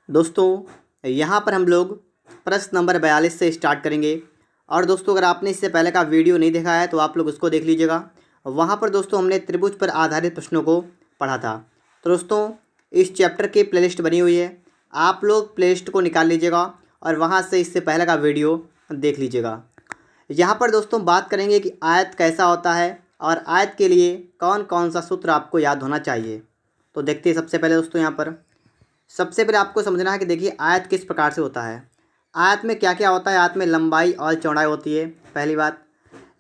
दोस्तों यहाँ पर हम लोग प्रश्न नंबर 42 से स्टार्ट करेंगे। और दोस्तों अगर आपने इससे पहले का वीडियो नहीं देखा है तो आप लोग उसको देख लीजिएगा। वहाँ पर दोस्तों हमने त्रिभुज पर आधारित प्रश्नों को पढ़ा था। तो दोस्तों इस चैप्टर की प्लेलिस्ट बनी हुई है, आप लोग प्लेलिस्ट को निकाल लीजिएगा और वहाँ से इससे पहले का वीडियो देख लीजिएगा। यहाँ पर दोस्तों बात करेंगे कि आयत कैसा होता है और आयत के लिए कौन कौन सा सूत्र आपको याद होना चाहिए। तो देखते हैं सबसे पहले दोस्तों यहाँ पर सबसे पहले आपको समझना है कि देखिए आयत किस प्रकार से होता है। आयत में क्या क्या होता है। आयत में लंबाई और चौड़ाई होती है। पहली बात,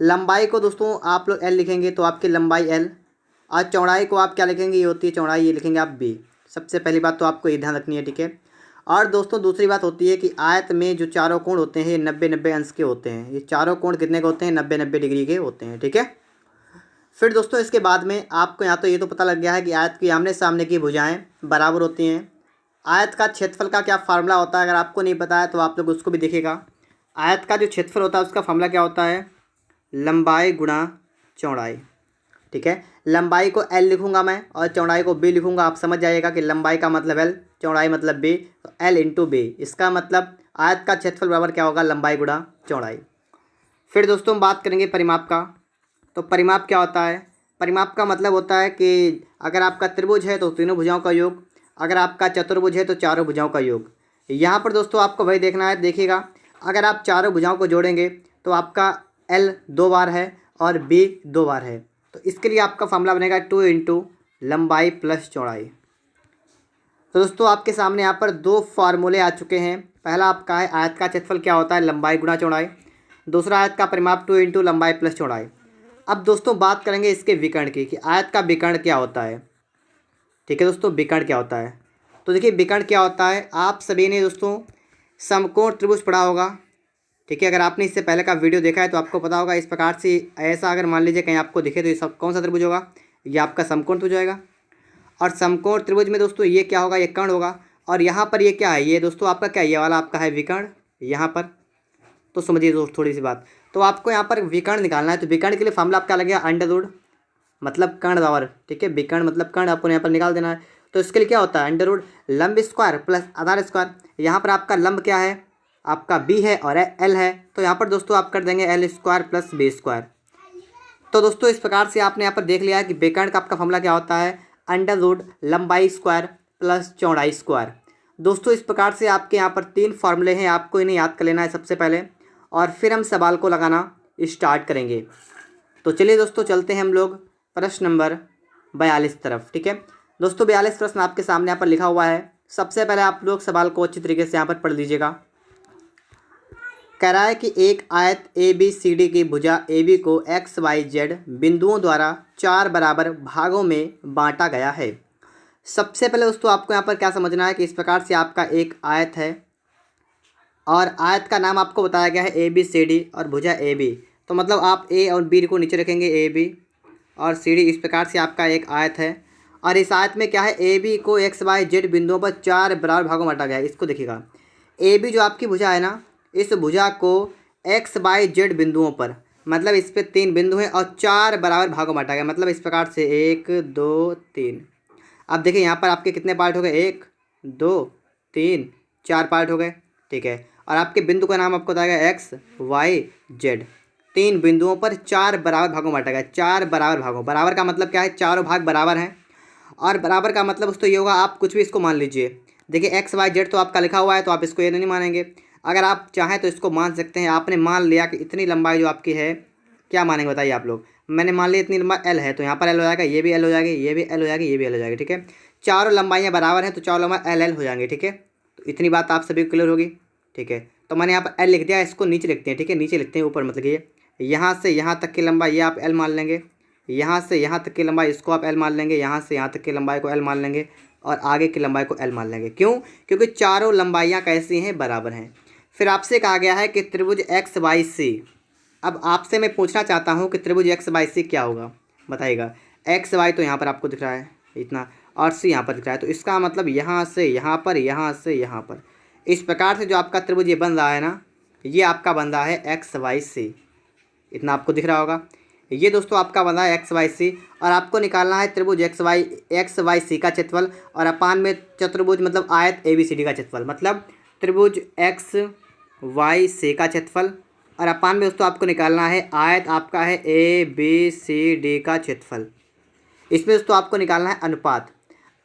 लंबाई को दोस्तों आप लोग एल लिखेंगे तो आपकी लंबाई एल, और चौड़ाई को आप क्या लिखेंगे, ये होती है चौड़ाई, ये लिखेंगे आप बी। सबसे पहली बात तो आपको ये ध्यान रखनी है, ठीक है। और दोस्तों दूसरी बात होती है कि आयत में जो चारों कोण होते हैं ये 90-90 अंश के होते हैं। ये चारों कोण कितने के होते हैं, 90-90 डिग्री के होते हैं, ठीक है। फिर दोस्तों इसके बाद में आपको यहाँ तो ये तो पता लग गया है कि आयत की आमने सामने की भुजाएं बराबर होती हैं। आयत का क्षेत्रफल का क्या फार्मूला होता है, अगर आपको नहीं पता है तो आप लोग उसको भी देखिएगा। आयत का जो क्षेत्रफल होता है उसका फार्मूला क्या होता है, लंबाई गुणा चौड़ाई, ठीक है। लंबाई को एल लिखूंगा मैं और चौड़ाई को बी लिखूंगा। आप समझ जाइएगा कि लंबाई का मतलब एल, चौड़ाई मतलब बी, तो एल इंटू बी। इसका मतलब आयत का क्षेत्रफल बराबर क्या होगा, लंबाई गुणा चौड़ाई। फिर दोस्तों हम बात करेंगे परिमाप का। तो परिमाप क्या होता है, परिमाप का मतलब होता है कि अगर आपका त्रिभुज है तो तीनों भुजाओं का योग, अगर आपका चतुर्भुज है तो चारों भुजाओं का योग। यहाँ पर दोस्तों आपको वही देखना है। देखिएगा अगर आप चारों भुजाओं को जोड़ेंगे तो आपका एल 2 बार है और बी 2 बार है, तो इसके लिए आपका फॉर्मूला बनेगा 2 इंटू लंबाई प्लस चौड़ाई। तो दोस्तों आपके सामने यहाँ पर दो फार्मूले आ चुके हैं। पहला आपका है आयत का क्षेत्रफल क्या होता है, लंबाई गुणा चौड़ाई। दूसरा आयत का परिमाप 2 इंटू लंबाई प्लस चौड़ाई। अब दोस्तों बात करेंगे इसके विकर्ण की कि आयत का विकर्ण क्या होता है, ठीक है। दोस्तों विकर्ण क्या होता है, तो देखिए विकर्ण क्या होता है, आप सभी ने दोस्तों समकोण त्रिभुज पढ़ा होगा, ठीक है। अगर आपने इससे पहले का वीडियो देखा है तो आपको पता होगा। इस प्रकार से ऐसा अगर मान लीजिए कहीं आपको दिखे तो ये सब कौन सा त्रिभुज होगा, ये आपका समकोण त्रिभुज होगा। और समकोण त्रिभुज में दोस्तों ये क्या होगा, ये कर्ण होगा। और यहाँ पर ये क्या है, ये दोस्तों आपका क्या, ये वाला आपका है विकर्ण यहाँ पर। तो समझिए दोस्त थोड़ी सी बात, तो आपको यहाँ पर विकर्ण निकालना है। तो विकर्ण के लिए फॉर्मूला आपका लगेगा अंडर रूट मतलब कर्ण बराबर, ठीक है। विकर्ण मतलब कर्ण आपको यहाँ पर निकाल देना है। तो इसके लिए क्या होता है, अंडर रूट लंब स्क्वायर प्लस आधार स्क्वायर। यहाँ पर आपका लंब क्या है, आपका बी है और एल है, तो यहाँ पर दोस्तों आप कर देंगे L square plus B square. तो दोस्तों इस प्रकार से आपने यहाँ पर देख लिया है कि विकर्ण का आपका फॉर्मूला क्या होता है, अंडर रूट लंबाई स्क्वायर प्लस चौड़ाई स्क्वायर। दोस्तों इस प्रकार से आपके यहाँ पर 3 फार्मूले हैं, आपको इन्हें याद कर लेना है सबसे पहले, और फिर हम सवाल को लगाना स्टार्ट करेंगे। तो चलिए दोस्तों चलते हैं हम लोग प्रश्न नंबर 42 तरफ, ठीक है। दोस्तों 42 प्रश्न आपके सामने यहाँ पर लिखा हुआ है। सबसे पहले आप लोग सवाल को अच्छी तरीके से यहाँ पर पढ़ लीजिएगा। कह रहा है कि एक आयत ए बी सी डी की भुजा ए बी को एक्स वाई जेड बिंदुओं द्वारा 4 बराबर भागों में बांटा गया है। सबसे पहले दोस्तों आपको यहाँ पर क्या समझना है कि इस प्रकार से आपका एक आयत है और आयत का नाम आपको बताया गया है ए बी सी डी और भुजा ए बी। तो मतलब आप ए और बी को नीचे रखेंगे, ए बी और सी डी। इस प्रकार से आपका एक आयत है और इस आयत में क्या है, ए बी को एक्स वाई जेड बिंदुओं पर 4 बराबर भागों में बांटा गया है। इसको देखिएगा, ए बी जो आपकी भुजा है ना, इस भुजा को एक्स वाई जेड बिंदुओं पर, मतलब इस पे 3 बिंदु हैं और 4 बराबर भागों में बांटा गया। मतलब इस प्रकार से 1 2 3। अब देखिए यहाँ पर आपके कितने पार्ट हो गए, 1 2 3 4 पार्ट हो गए, ठीक है। और आपके बिंदु का नाम आपको बताया गया एक्स वाई जेड। 3 बिंदुओं पर 4 बराबर भागों में बांटा गया। 4 बराबर भागों, बराबर का मतलब क्या है, चारों भाग बराबर हैं। और बराबर का मतलब दोस्तों ये होगा, आप कुछ भी इसको मान लीजिए। देखिए एक्स वाई जेड तो आपका लिखा हुआ है तो आप इसको ये नहीं मानेंगे। अगर आप चाहें तो इसको मान सकते हैं। आपने मान लिया कि इतनी लंबाई जो आपकी है, क्या मानेंगे बताइए आप लोग। मैंने मान लिया इतनी लंबाई एल है, तो यहाँ पर एल हो जाएगा, ये भी एल हो जाएगी, ये भी एल हो जाएगी, ये भी एल हो जाएगी, ठीक है। चारों लंबाइयाँ बराबर हैं तो चारों लंबाई एल एल हो जाएंगे, ठीक है। तो इतनी बात आप सभी को क्लियर होगी, ठीक है। तो मैंने यहाँ पर एल लिख दिया, इसको नीचे लिखते हैं, ठीक है। नीचे लिखते हैं, ऊपर मतलब ये यहाँ से यहाँ तक की लंबाई ये आप एल मान लेंगे, यहाँ से यहाँ तक की लंबाई इसको आप एल मान लेंगे, यहाँ से यहाँ तक की लंबाई को एल मान लेंगे और आगे की लंबाई को एल मान लेंगे। क्यों, क्योंकि चारों लंबाइयाँ कैसी हैं, बराबर हैं। फिर आपसे कहा गया है कि त्रिभुज एक्स वाई सी। अब आपसे मैं पूछना चाहता हूँ कि त्रिभुज एक्स वाई सी क्या होगा, बताइएगा। एक्स वाई तो यहाँ पर आपको दिख रहा है इतना, और सी यहाँ पर दिख रहा है, तो इसका मतलब यहाँ से यहाँ पर, यहाँ से यहाँ पर, इस प्रकार से जो आपका त्रिभुज ये बन रहा है ना, ये आपका बन रहा है एक्स वाई सी। इतना आपको दिख रहा होगा। ये दोस्तों आपका बना है एक्स वाई सी, और आपको निकालना है त्रिभुज एक्स वाई सी का क्षेत्रफल, और अपान में चतुर्भुज मतलब आयत ए बी सी डी का क्षेत्रफल, मतलब त्रिभुज एक्स वाई सी का क्षेत्रफल, और अपान में दोस्तों आपको निकालना है आयत आपका है ए बी सी डी का क्षेत्रफल। इसमें दोस्तों आपको निकालना है अनुपात।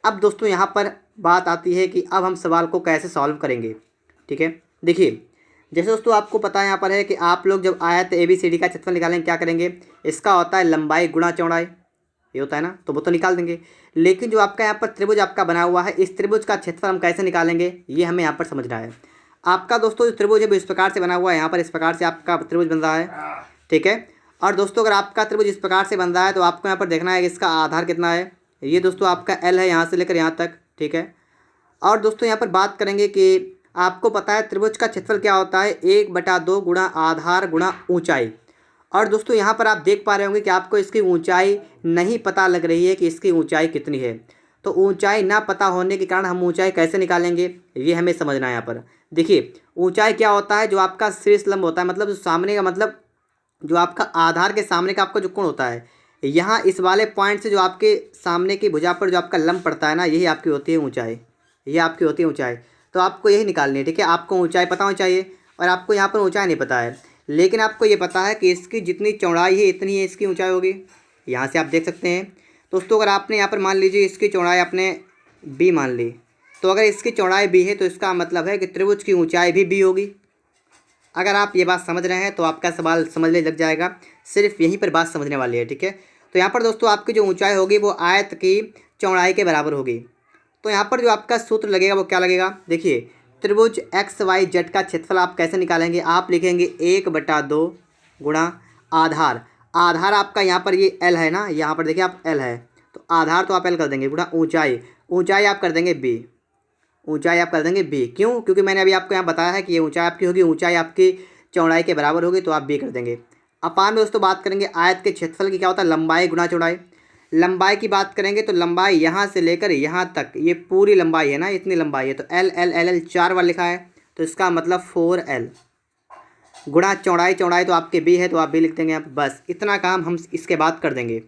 अब दोस्तों यहाँ पर बात आती है कि अब हम सवाल को कैसे सॉल्व करेंगे। ठीक है, देखिए जैसे दोस्तों आपको पता है यहाँ पर है कि आप लोग जब आयत ए बी सी डी का क्षेत्रफल निकालेंगे क्या करेंगे, इसका होता है लंबाई गुणा चौड़ाई, ये होता है ना, तो वो तो निकाल देंगे। लेकिन जो आपका यहाँ पर त्रिभुज आपका बना हुआ है, इस त्रिभुज का क्षेत्रफल हम कैसे निकालेंगे ये हमें यहाँ पर समझना है। आपका दोस्तों जो त्रिभुज है वो इस प्रकार से बना हुआ है, यहाँ पर इस प्रकार से आपका त्रिभुज बन रहा है। ठीक है, और दोस्तों अगर आपका त्रिभुज इस प्रकार से बन रहा है तो आपको यहाँ पर देखना है कि इसका आधार कितना है। ये दोस्तों आपका एल है यहाँ से लेकर यहाँ तक। ठीक है, और दोस्तों यहाँ पर बात करेंगे कि आपको पता है त्रिभुज का क्षेत्रफल क्या होता है, 1/2 गुणा आधार गुणा ऊंचाई। और दोस्तों यहाँ पर आप देख पा रहे होंगे कि आपको इसकी ऊंचाई नहीं पता लग रही है कि इसकी ऊंचाई कितनी है। तो ऊंचाई ना पता होने के कारण हम ऊंचाई कैसे निकालेंगे ये हमें समझना है। यहाँ पर देखिए ऊंचाई क्या होता है, जो आपका शीर्ष लंब होता है, मतलब जो सामने का, मतलब जो आपका आधार के सामने का आपका जो कोण होता है, यहाँ इस वाले पॉइंट से जो आपके सामने की भुजा पर जो आपका लंब पड़ता है ना, यही आपकी होती है ऊंचाई, ये आपकी होती है ऊंचाई। तो आपको यही निकालनी है। ठीक है, आपको ऊंचाई पता होनी चाहिए, और आपको यहाँ पर ऊंचाई नहीं पता है, लेकिन आपको ये पता है कि इसकी जितनी चौड़ाई है इतनी है इसकी ऊंचाई होगी। यहाँ से आप देख सकते हैं दोस्तों, अगर आपने यहाँ पर मान लीजिए इसकी चौड़ाई आपने बी मान ली, तो अगर इसकी चौड़ाई बी है तो इसका मतलब है कि त्रिभुज की ऊंचाई भी बी होगी। अगर आप ये बात समझ रहे हैं तो आपका सवाल समझने लग जाएगा, सिर्फ यहीं पर बात समझने वाली है। ठीक है, तो यहाँ पर दोस्तों आपकी जो ऊंचाई होगी वो आयत की चौड़ाई के बराबर होगी। तो यहाँ पर जो आपका सूत्र लगेगा वो क्या लगेगा, देखिए त्रिभुज एक्स वाई जेड का क्षेत्रफल आप कैसे निकालेंगे, आप लिखेंगे 1/2 गुणा आधार, आधार आपका यहाँ पर ये एल है ना, यहाँ पर देखिए आप एल है, तो आधार तो आप एल कर देंगे, गुणा ऊंचाई, ऊंचाई आप कर देंगे बी, ऊंचाई आप कर देंगे बी। क्यों, क्योंकि मैंने अभी आपको यहाँ बताया है कि ये ऊंचाई आपकी होगी, ऊंचाई आपकी चौड़ाई के बराबर होगी, तो आप बी कर देंगे। अपान में दोस्तों बात करेंगे आयत के क्षेत्रफल की, क्या होता है लंबाई गुणा चौड़ाई। लंबाई की बात करेंगे तो लंबाई यहाँ से लेकर यहाँ तक ये पूरी लंबाई है ना, इतनी लंबाई है, तो एल एल एल एल 4 बार लिखा है, तो इसका मतलब 4L गुणा चौड़ाई, चौड़ाई तो आपके बी है तो आप बी लिख देंगे आप, बस इतना काम हम इसके बाद कर देंगे।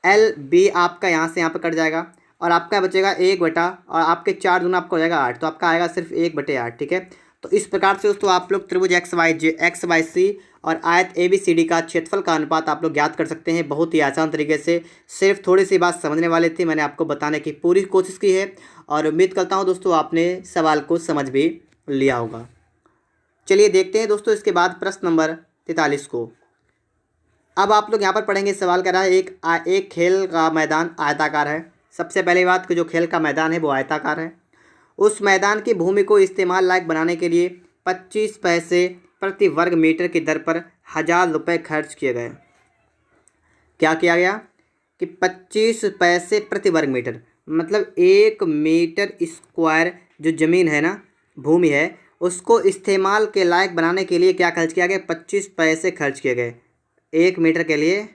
एल बी आपका यहाँ से यहाँ पर कट जाएगा, और आपका बचेगा 1 और आपके 4 दूना आपको हो जाएगा 8, तो आपका आएगा सिर्फ 1/8। ठीक है, तो इस प्रकार से दोस्तों आप लोग त्रिभुज एक्स वाई सी और आयत ए बी सी डी का क्षेत्रफल का अनुपात आप लोग ज्ञात कर सकते हैं, बहुत ही आसान तरीके से। सिर्फ थोड़ी सी बात समझने वाली थी, मैंने आपको बताने की पूरी कोशिश की है, और उम्मीद करता हूँ दोस्तों आपने सवाल को समझ भी लिया होगा। चलिए देखते हैं दोस्तों इसके बाद प्रश्न नंबर 43 को। अब आप लोग यहाँ पर पढ़ेंगे, सवाल कर रहा है एक खेल का मैदान आयताकार है। सबसे पहली बात कि जो खेल का मैदान है वो आयताकार है। उस मैदान की भूमि को इस्तेमाल लायक बनाने के लिए 25 पैसे प्रति वर्ग मीटर की दर पर 1000 रुपये खर्च किए गए। क्या किया गया कि 25 पैसे प्रति वर्ग मीटर, मतलब 1 मीटर स्क्वायर जो ज़मीन है ना, भूमि है, उसको इस्तेमाल के लायक बनाने के लिए क्या खर्च किया गया, 25 पैसे खर्च किए गए। 1 मीटर के लिए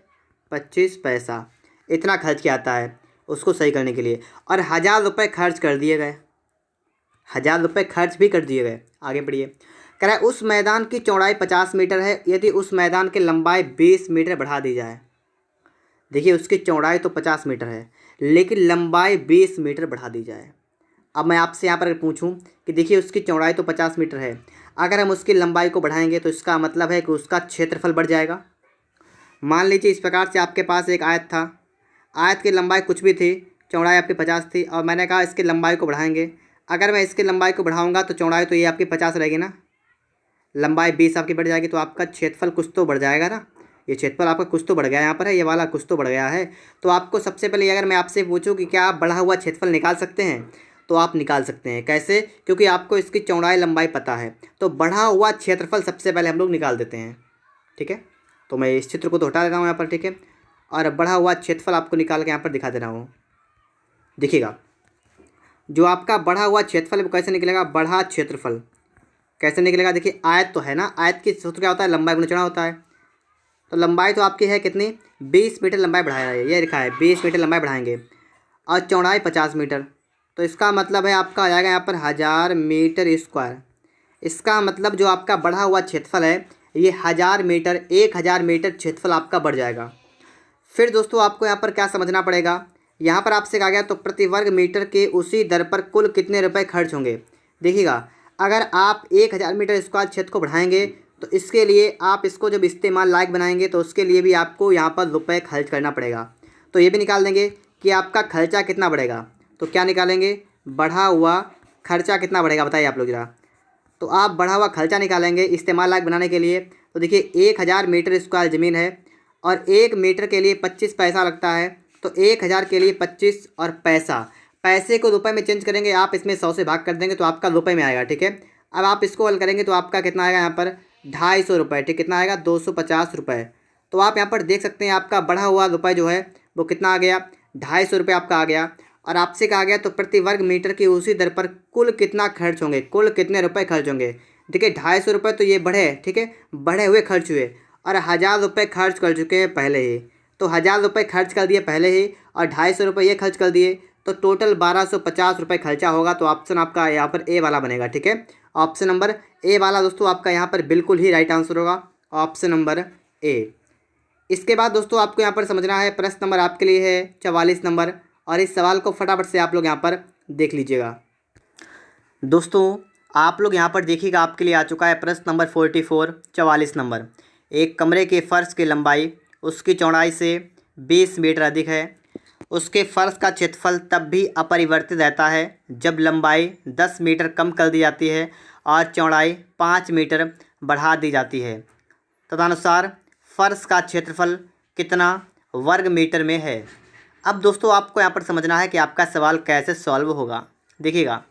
25 पैसा, इतना खर्च किया आता है उसको सही करने के लिए, और 1000 रुपये खर्च कर दिए गए, 1000 रुपये खर्च भी कर दिए गए। आगे बढ़िए, कह रहा है उस मैदान की चौड़ाई 50 मीटर है, यदि उस मैदान की लंबाई 20 मीटर बढ़ा दी जाए। देखिए उसकी चौड़ाई तो 50 मीटर है, लेकिन लंबाई 20 मीटर बढ़ा दी जाए। अब मैं आपसे यहाँ पर पूछूं कि देखिए उसकी चौड़ाई तो 50 मीटर है, अगर हम उसकी लंबाई को बढ़ाएंगे तो इसका मतलब है कि उसका क्षेत्रफल बढ़ जाएगा। मान लीजिए इस प्रकार से आपके पास एक आयत था, आयत की लंबाई कुछ भी थी, चौड़ाई आपकी 50 थी, और मैंने कहा इसकी लंबाई को बढ़ाएंगे। अगर मैं इसकी लंबाई को बढ़ाऊंगा तो चौड़ाई तो ये आपकी 50 रहेगी ना, लंबाई 20 आपकी बढ़ जाएगी, तो आपका क्षेत्रफल कुछ तो बढ़ जाएगा ना। ये क्षेत्रफल आपका कुछ तो बढ़ गया, यहाँ पर है ये वाला कुछ तो बढ़ गया है। तो आपको सबसे पहले अगर मैं आपसे पूछूं कि क्या आप बढ़ा हुआ क्षेत्रफल निकाल सकते हैं, तो आप निकाल सकते हैं। कैसे, क्योंकि आपको इसकी चौड़ाई लंबाई पता है, तो बढ़ा हुआ क्षेत्रफल सबसे पहले हम लोग निकाल देते हैं। ठीक है, तो मैं इस चित्र को तो हटा देता हूँ यहाँ पर। ठीक है, और बढ़ा हुआ क्षेत्रफल आपको निकाल के यहाँ पर दिखा दे रहा हूँ। देखिएगा जो आपका बढ़ा हुआ क्षेत्रफल है वो कैसे निकलेगा, बढ़ा क्षेत्रफल कैसे निकलेगा, देखिए आयत तो है ना, आयत की सूत्र क्या होता है, लंबाई गुणा चौड़ा होता है। तो लंबाई तो आपकी है कितनी, 20 मीटर लंबाई बढ़ाया है, ये लिखा है 20 मीटर लंबाई बढ़ाएंगे, और चौड़ाई 50 मीटर, तो इसका मतलब है आपका आ जाएगा यहाँ पर 1000 मीटर स्क्वायर। इसका मतलब जो आपका बढ़ा हुआ क्षेत्रफल है ये 1000 मीटर क्षेत्रफल आपका बढ़ जाएगा। फिर दोस्तों आपको यहाँ पर क्या समझना पड़ेगा, यहाँ पर आपसे कहा गया तो प्रति वर्ग मीटर के उसी दर पर कुल कितने रुपए खर्च होंगे। देखिएगा, अगर आप 1000 मीटर स्क्वायर क्षेत्र को बढ़ाएंगे तो इसके लिए आप इसको जब इस्तेमाल लायक बनाएंगे तो उसके लिए भी आपको यहाँ पर रुपए खर्च करना पड़ेगा। तो ये भी निकाल देंगे कि आपका खर्चा कितना बढ़ेगा। तो क्या निकालेंगे, बढ़ा हुआ खर्चा कितना बढ़ेगा, बताइए आप लोग ज़रा। तो आप बढ़ा हुआ खर्चा निकालेंगे इस्तेमाल लायक बनाने के लिए। तो देखिए 1000 मीटर स्क्वायर ज़मीन है और 1 मीटर के लिए 25 पैसा लगता है। तो 1000 के लिए 25 और पैसे को रुपए में चेंज करेंगे, आप इसमें 100 से भाग कर देंगे तो आपका रुपए में आएगा। ठीक है, अब आप इसको हल करेंगे तो आपका कितना आएगा यहाँ पर 250 रुपये। ठीक, कितना आएगा 250 रुपये। तो आप यहाँ पर देख सकते हैं आपका बढ़ा हुआ रुपये जो है वो कितना आ गया, 250 रुपये आपका आ गया। और आपसे कहा गया तो प्रति वर्ग मीटर की उसी दर पर कुल कितना खर्च होंगे, कुल कितने रुपए खर्च होंगे। देखिए 250 रुपये तो ये बढ़े, ठीक है, बढ़े हुए खर्च हुए और 1000 रुपये खर्च कर चुके हैं पहले ही। तो 1000 रुपये खर्च कर दिए पहले ही और 250 रुपये ये खर्च कर दिए, तो टोटल 1250 रुपये खर्चा होगा। तो ऑप्शन आपका यहाँ पर ए वाला बनेगा। ठीक है, ऑप्शन नंबर ए वाला दोस्तों आपका यहाँ पर बिल्कुल ही राइट आंसर होगा, ऑप्शन नंबर ए। इसके बाद दोस्तों आपको यहाँ पर समझना है, प्रश्न नंबर आपके लिए है 44 नंबर, और इस सवाल को फटाफट से आप लोग यहाँ पर देख लीजिएगा। दोस्तों आप लोग यहाँ पर देखिएगा, आपके लिए आ चुका है प्रश्न नंबर 44 44 नंबर। एक कमरे के फर्श की लंबाई उसकी चौड़ाई से 20 मीटर अधिक है। उसके फर्श का क्षेत्रफल तब भी अपरिवर्तित रहता है जब लंबाई 10 मीटर कम कर दी जाती है और चौड़ाई 5 मीटर बढ़ा दी जाती है। तदनुसार फर्श का क्षेत्रफल कितना वर्ग मीटर में है। अब दोस्तों आपको यहाँ पर समझना है कि आपका सवाल कैसे सॉल्व होगा। देखिएगा,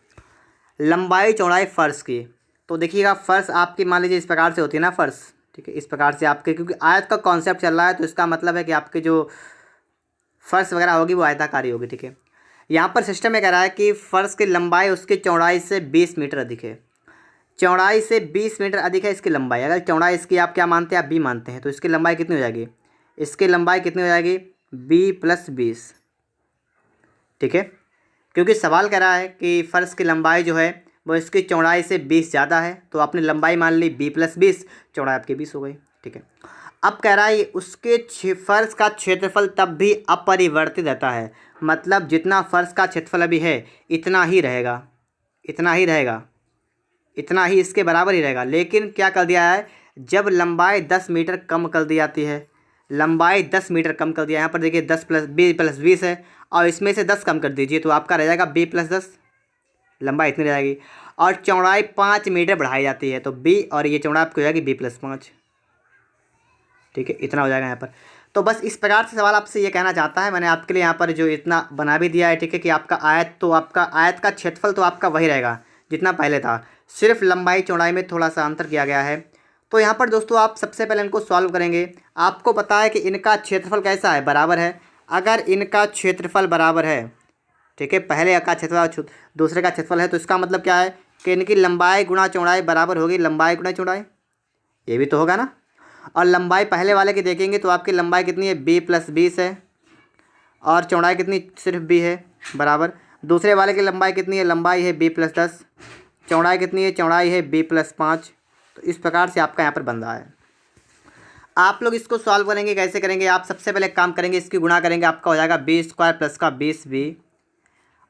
लंबाई चौड़ाई फ़र्श की, तो देखिएगा फ़र्श आपकी मान लीजिए इस प्रकार से होती है ना फ़र्श, ठीक है, इस प्रकार से आपके, क्योंकि आयत का कॉन्सेप्ट चल रहा है तो इसका मतलब है कि आपके जो फ़र्श वगैरह होगी वो आयताकारी होगी। ठीक है, यहाँ पर सिस्टम में कह रहा है कि फ़र्श की लंबाई उसकी चौड़ाई से 20 मीटर अधिक है। चौड़ाई से 20 मीटर अधिक है इसकी लंबाई। अगर चौड़ाई इसकी आप क्या मानते हैं, आप बी मानते हैं, तो इसकी लंबाई कितनी हो जाएगी, इसकी लंबाई कितनी हो जाएगी b+20। ठीक है, क्योंकि सवाल कह रहा है कि फ़र्श की लंबाई जो है वो इसकी चौड़ाई से 20 ज़्यादा है, तो आपने लंबाई मान ली b+20, चौड़ाई आपकी 20 हो गई। ठीक है, अब कह रहा है उसके फ़र्श का क्षेत्रफल तब भी अपरिवर्तित रहता है, मतलब जितना फ़र्श का क्षेत्रफल अभी है इतना ही रहेगा, इतना ही रहेगा, इतना ही इसके बराबर ही रहेगा। लेकिन क्या कर दिया है, जब लंबाई 10 मीटर कम कर दी जाती है, लंबाई 10 मीटर कम कर दिया, यहाँ पर देखिए 10 + b+20 है और इसमें से 10 कम कर दीजिए तो आपका रह जाएगा b+10, लंबाई इतनी रह जाएगी। और चौड़ाई 5 मीटर बढ़ाई जाती है तो b, और ये चौड़ाई आपकी हो जाएगी b+5। ठीक है, इतना हो जाएगा यहाँ पर। तो बस इस प्रकार से सवाल आपसे ये कहना चाहता है, मैंने आपके लिए यहाँ पर जो इतना बना भी दिया है। ठीक है, कि आपका आयत, तो आपका आयत का क्षेत्रफल तो आपका वही रहेगा जितना पहले था, सिर्फ लंबाई चौड़ाई में थोड़ा सा अंतर किया गया है। तो यहाँ पर दोस्तों आप सबसे पहले इनको सॉल्व करेंगे। आपको पता है कि इनका क्षेत्रफल कैसा है, बराबर है। अगर इनका क्षेत्रफल बराबर है, ठीक है, पहले का क्षेत्रफल दूसरे का क्षेत्रफल है, तो इसका मतलब क्या है कि इनकी लंबाई गुणा चौड़ाई बराबर होगी लंबाई गुणा चौड़ाई, ये भी तो होगा ना। और लंबाई पहले वाले की देखेंगे तो आपकी लंबाई कितनी है, b+20 है, और चौड़ाई कितनी, सिर्फ b है, बराबर। दूसरे वाले की लंबाई कितनी है, लंबाई है b+10, चौड़ाई कितनी है, चौड़ाई है b+5। तो इस प्रकार से आपका यहाँ पर बन रहा है। आप लोग इसको सॉल्व करेंगे, कैसे करेंगे, आप सबसे पहले काम करेंगे, इसकी गुणा करेंगे, आपका हो जाएगा b² + का 20b,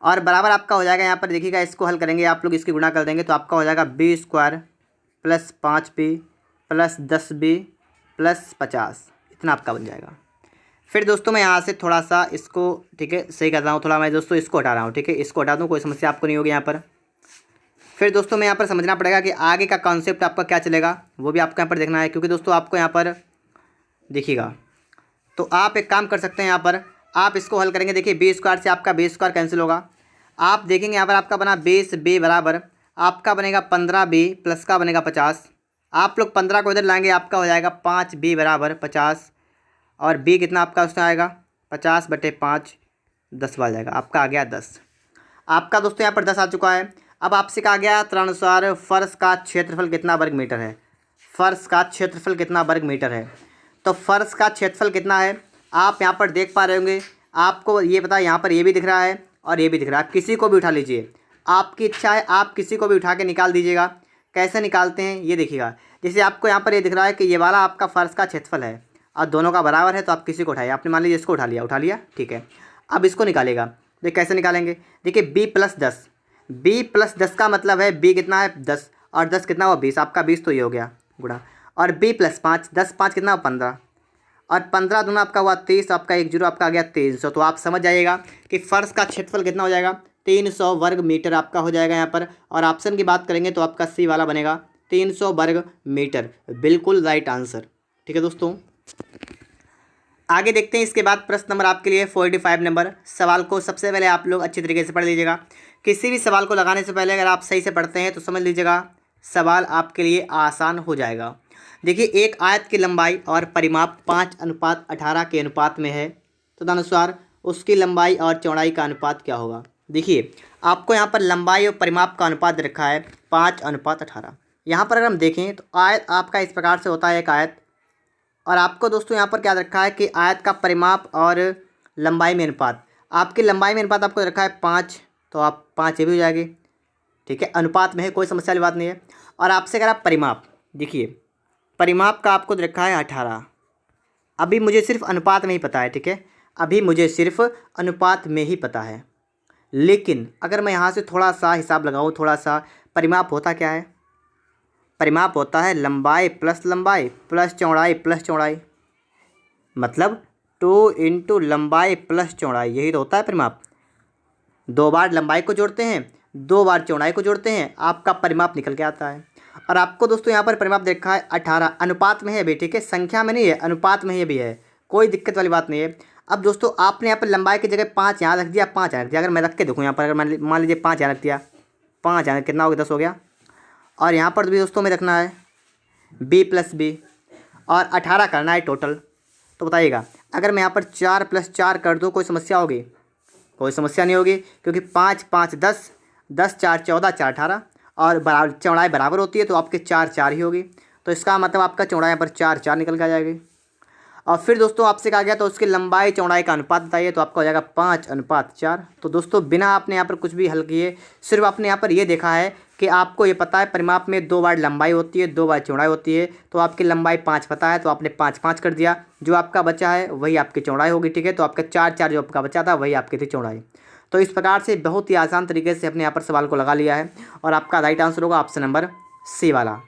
और बराबर आपका हो जाएगा, यहाँ पर देखिएगा इसको हल करेंगे आप लोग, इसकी गुणा कर देंगे तो आपका हो जाएगा b² + 5b + 10b + 50, इतना आपका बन जाएगा। फिर दोस्तों मैं यहाँ से थोड़ा सा इसको, ठीक है, सही कर रहा हूँ, थोड़ा मैं दोस्तों इसको हटा रहा हूँ। ठीक है, इसको हटा दूँ, कोई समस्या आपको नहीं होगी यहाँ पर। फिर दोस्तों मैं यहाँ पर समझना पड़ेगा कि आगे का कॉन्सेप्ट आपका क्या चलेगा, वो भी आपको यहाँ पर देखना है। क्योंकि दोस्तों आपको यहाँ पर देखिएगा, तो आप एक काम कर सकते हैं, यहाँ पर आप इसको हल करेंगे। देखिए b² से आपका b² कैंसिल होगा। आप देखेंगे यहाँ पर आपका बना 20b बराबर आपका बनेगा 15b प्लस का बनेगा 50। आप लोग 15 को इधर लाएंगे, आपका हो जाएगा 5b बराबर 50, और b कितना आपका उसमें आएगा 50/5, 10 आ जाएगा, आपका आ गया 10। आपका दोस्तों यहाँ पर 10 आ चुका है। अब आपसे कहा गया तदनुसार फर्श का क्षेत्रफल कितना वर्ग मीटर है, फर्श का क्षेत्रफल कितना वर्ग मीटर है। तो फर्श का क्षेत्रफल कितना है आप यहाँ पर देख पा रहे होंगे, आपको ये पता है, यहाँ पर ये भी दिख रहा है और ये भी दिख रहा है। आप किसी को भी उठा लीजिए, आपकी इच्छा है, आप किसी को भी उठा के निकाल दीजिएगा। कैसे निकालते हैं ये देखिएगा। जैसे आपको यहाँ पर ये दिख रहा है कि ये वाला आपका फर्श का क्षेत्रफल है और दोनों का बराबर है, तो आप किसी को उठाइए। आपने मान लीजिए इसको उठा लिया, ठीक है। अब इसको निकालेगा, तो कैसे निकालेंगे? देखिए b+10, b+10 का मतलब है b कितना है 10 और 10 कितना हुआ 20, आपका 20 तो ये हो गया गुणा, और b+5, 10 5 कितना हुआ 15 और 15 दूना आपका हुआ 30, आपका 1 जीरो आपका आ गया 300। तो आप समझ जाइएगा कि फर्श का क्षेत्रफल कितना हो जाएगा 300 वर्ग मीटर आपका हो जाएगा यहाँ पर। और ऑप्शन की बात करेंगे तो आपका सी वाला बनेगा 300 वर्ग मीटर, बिल्कुल राइट आंसर। ठीक है दोस्तों, आगे देखते हैं। इसके बाद प्रश्न नंबर आपके लिए 45 नंबर। सवाल को सबसे पहले आप लोग अच्छी तरीके से पढ़ लीजिएगा। किसी भी सवाल को लगाने से पहले अगर आप सही से पढ़ते हैं तो समझ लीजिएगा सवाल आपके लिए आसान हो जाएगा। देखिए, एक आयत की लंबाई और परिमाप 5:18 के अनुपात में है, तो तदनुसार उसकी लंबाई और चौड़ाई का अनुपात क्या होगा। देखिए, आपको यहाँ पर लंबाई और परिमाप का अनुपात रखा है 5:18। यहाँ पर अगर हम देखें तो आयत आपका इस प्रकार से होता है एक आयत, और आपको दोस्तों यहाँ पर क्या रखा है कि आयत का परिमाप और लंबाई में अनुपात। आपकी लंबाई में अनुपात आपको रखा है 5, तो आप 5 ये भी हो जाएगी, ठीक है, अनुपात में है, कोई समस्या वाली बात नहीं है। और आपसे अगर आप परिमाप, देखिए परिमाप का आपको रखा है 18। अभी मुझे सिर्फ अनुपात में ही पता है, ठीक है, अभी मुझे सिर्फ अनुपात में ही पता है। लेकिन अगर मैं यहाँ से थोड़ा सा हिसाब लगाऊँ, थोड़ा सा, परिमाप होता क्या है? परिमाप होता है लंबाई प्लस चौड़ाई, मतलब 2 इंटू लंबाई प्लस चौड़ाई, यही तो होता है परिमाप। 2 बार लंबाई को जोड़ते हैं, 2 बार चौड़ाई को जोड़ते हैं, आपका परिमाप निकल के आता है। और आपको दोस्तों यहाँ पर परिमाप देखा है 18, अनुपात में है भी, ठीक है, संख्या में नहीं है, अनुपात में ये भी है, कोई दिक्कत वाली बात नहीं है। अब दोस्तों आपने यहाँ पर लंबाई की जगह 5 यहाँ रख दिया, 5 यहाँ रख दिया। अगर मैं रख के देखूँ यहाँ पर, अगर मान लीजिए 5 यहाँ रख दिया, 5 यहाँ कितना हो गया 10 हो गया। और यहाँ पर भी दोस्तों में रखना है b+b और 18 करना है टोटल। तो बताइएगा, अगर मैं यहाँ पर 4 + 4 कर दूँ कोई समस्या होगी? कोई समस्या नहीं होगी, क्योंकि 5 5 10, 10 4 14, 4 18 और बराबर चौड़ाई बराबर होती है, तो आपके 4 4 ही होगी। तो इसका मतलब आपका चौड़ाई यहाँ पर 4 4 निकल के आ जाएगी। और फिर दोस्तों आपसे कहा गया तो उसकी लंबाई चौड़ाई का अनुपात बताइए, तो आपका हो जाएगा 5:4। तो दोस्तों बिना आपने यहाँ पर कुछ भी हल किए, सिर्फ आपने यहाँ पर ये देखा है कि आपको ये पता है परिमाप में 2 बार लंबाई होती है, 2 बार चौड़ाई होती है, तो आपकी लंबाई 5 पता है, तो आपने 5 5 कर दिया, जो आपका बचा है वही आपकी चौड़ाई होगी, ठीक है। तो आपका 4 4 जो आपका बचा था वही आपकी थी चौड़ाई। तो इस प्रकार से बहुत ही आसान तरीके से अपने यहाँ पर सवाल को लगा लिया है, और आपका राइट आंसर होगा ऑप्शन नंबर सी वाला।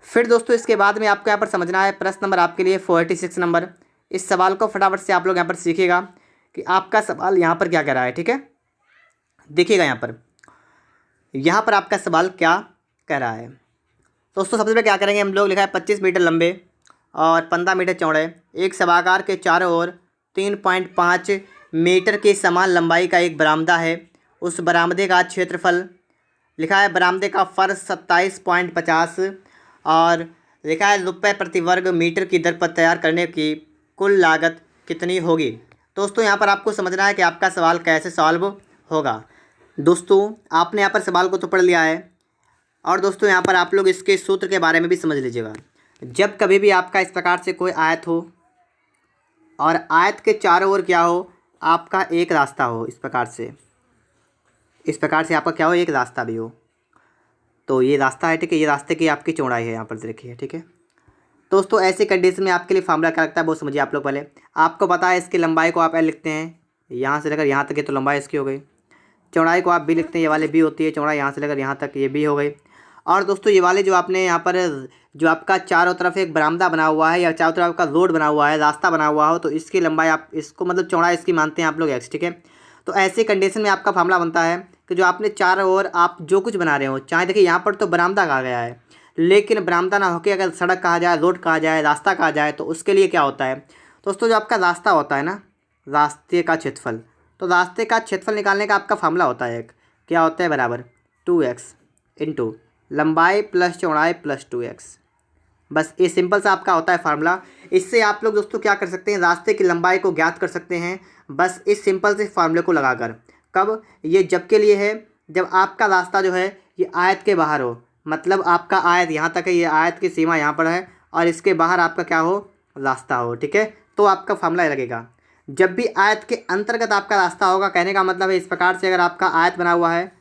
फिर दोस्तों इसके बाद में आपको यहाँ पर समझना है प्रश्न नंबर आपके लिए 46 नंबर। इस सवाल को फटाफट से आप लोग यहाँ पर सीखिएगा कि आपका सवाल यहाँ पर क्या कह रहा है, ठीक है। देखिएगा यहाँ पर आपका सवाल क्या कह रहा है। दोस्तों सबसे पहले क्या करेंगे हम लोग, लिखा है 25 मीटर लंबे और 15 मीटर चौड़े एक सभागार के चारों ओर 3.5 मीटर की समान लंबाई का एक बरामदा है। उस बरामदे का क्षेत्रफल, लिखा है बरामदे का फर्श 27.50 और लिखा है रुपये प्रति वर्ग मीटर की दर पर तैयार करने की कुल लागत कितनी होगी। दोस्तों यहाँ पर आपको समझना है कि आपका सवाल कैसे सॉल्व होगा। दोस्तों आपने यहाँ पर सवाल को तो पढ़ लिया है, और दोस्तों यहाँ पर आप लोग इसके सूत्र के बारे में भी समझ लीजिएगा। जब कभी भी आपका इस प्रकार से कोई आयत हो और आयत के चारों ओर क्या हो, आपका एक रास्ता हो, इस प्रकार से आपका क्या हो, एक रास्ता भी हो, तो ये रास्ता है, ठीक है, ये रास्ते की आपकी चौड़ाई है यहाँ पर देखिए, ठीक है। दोस्तों ऐसी कंडीशन में आपके लिए फार्मूला क्या लगता है वो समझिए आप लोग। पहले आपको पता है इसकी लंबाई को आप एल लिखते हैं, यहाँ से लेकर यहाँ तक, ये तो लंबाई इसकी हो गई। चौड़ाई को आप बी लिखते हैं, ये वाले बी होती है चौड़ाई, यहाँ से लेकर यहाँ तक ये बी हो गई। और दोस्तों ये वाले जो आपने यहाँ पर जो आपका चारों तरफ एक बरामदा बना हुआ है या चारों तरफ आपका रोड बना हुआ है, रास्ता बना हुआ हो, तो इसकी लंबाई आप इसको मतलब चौड़ाई इसकी मानते हैं आप लोग एक्स, ठीक है। तो ऐसी कंडीशन में आपका फार्मूला बनता है कि जो आपने चारों ओर आप जो कुछ बना रहे हो, चाहे देखिए यहाँ पर तो बरामदा कहा गया है, लेकिन बरामदा ना होकर अगर सड़क कहा जाए, रोड कहा जाए, रास्ता कहा जाए, तो उसके लिए क्या होता है दोस्तों, जो आपका रास्ता होता है ना, रास्ते का क्षेत्रफल, तो रास्ते का क्षेत्रफल निकालने का आपका फार्मूला होता है एक, क्या होता है, बराबर 2x इंटू लंबाई प्लस चौड़ाई प्लस 2x। बस ये सिंपल सा आपका होता है फार्मूला। इससे आप लोग दोस्तों क्या कर सकते हैं, रास्ते की लंबाई को ज्ञात कर सकते हैं, बस इस सिंपल से फार्मूले को लगाकर। कब? ये जब के लिए है जब आपका रास्ता जो है ये आयत के बाहर हो, मतलब आपका आयत यहाँ तक है, ये आयत की सीमा यहाँ पर है और इसके बाहर आपका क्या हो, रास्ता हो, ठीक है। तो आपका फार्मूला लगेगा, जब भी आयत के अंतर्गत आपका रास्ता होगा, कहने का मतलब है इस प्रकार से, अगर आपका आयत बना हुआ है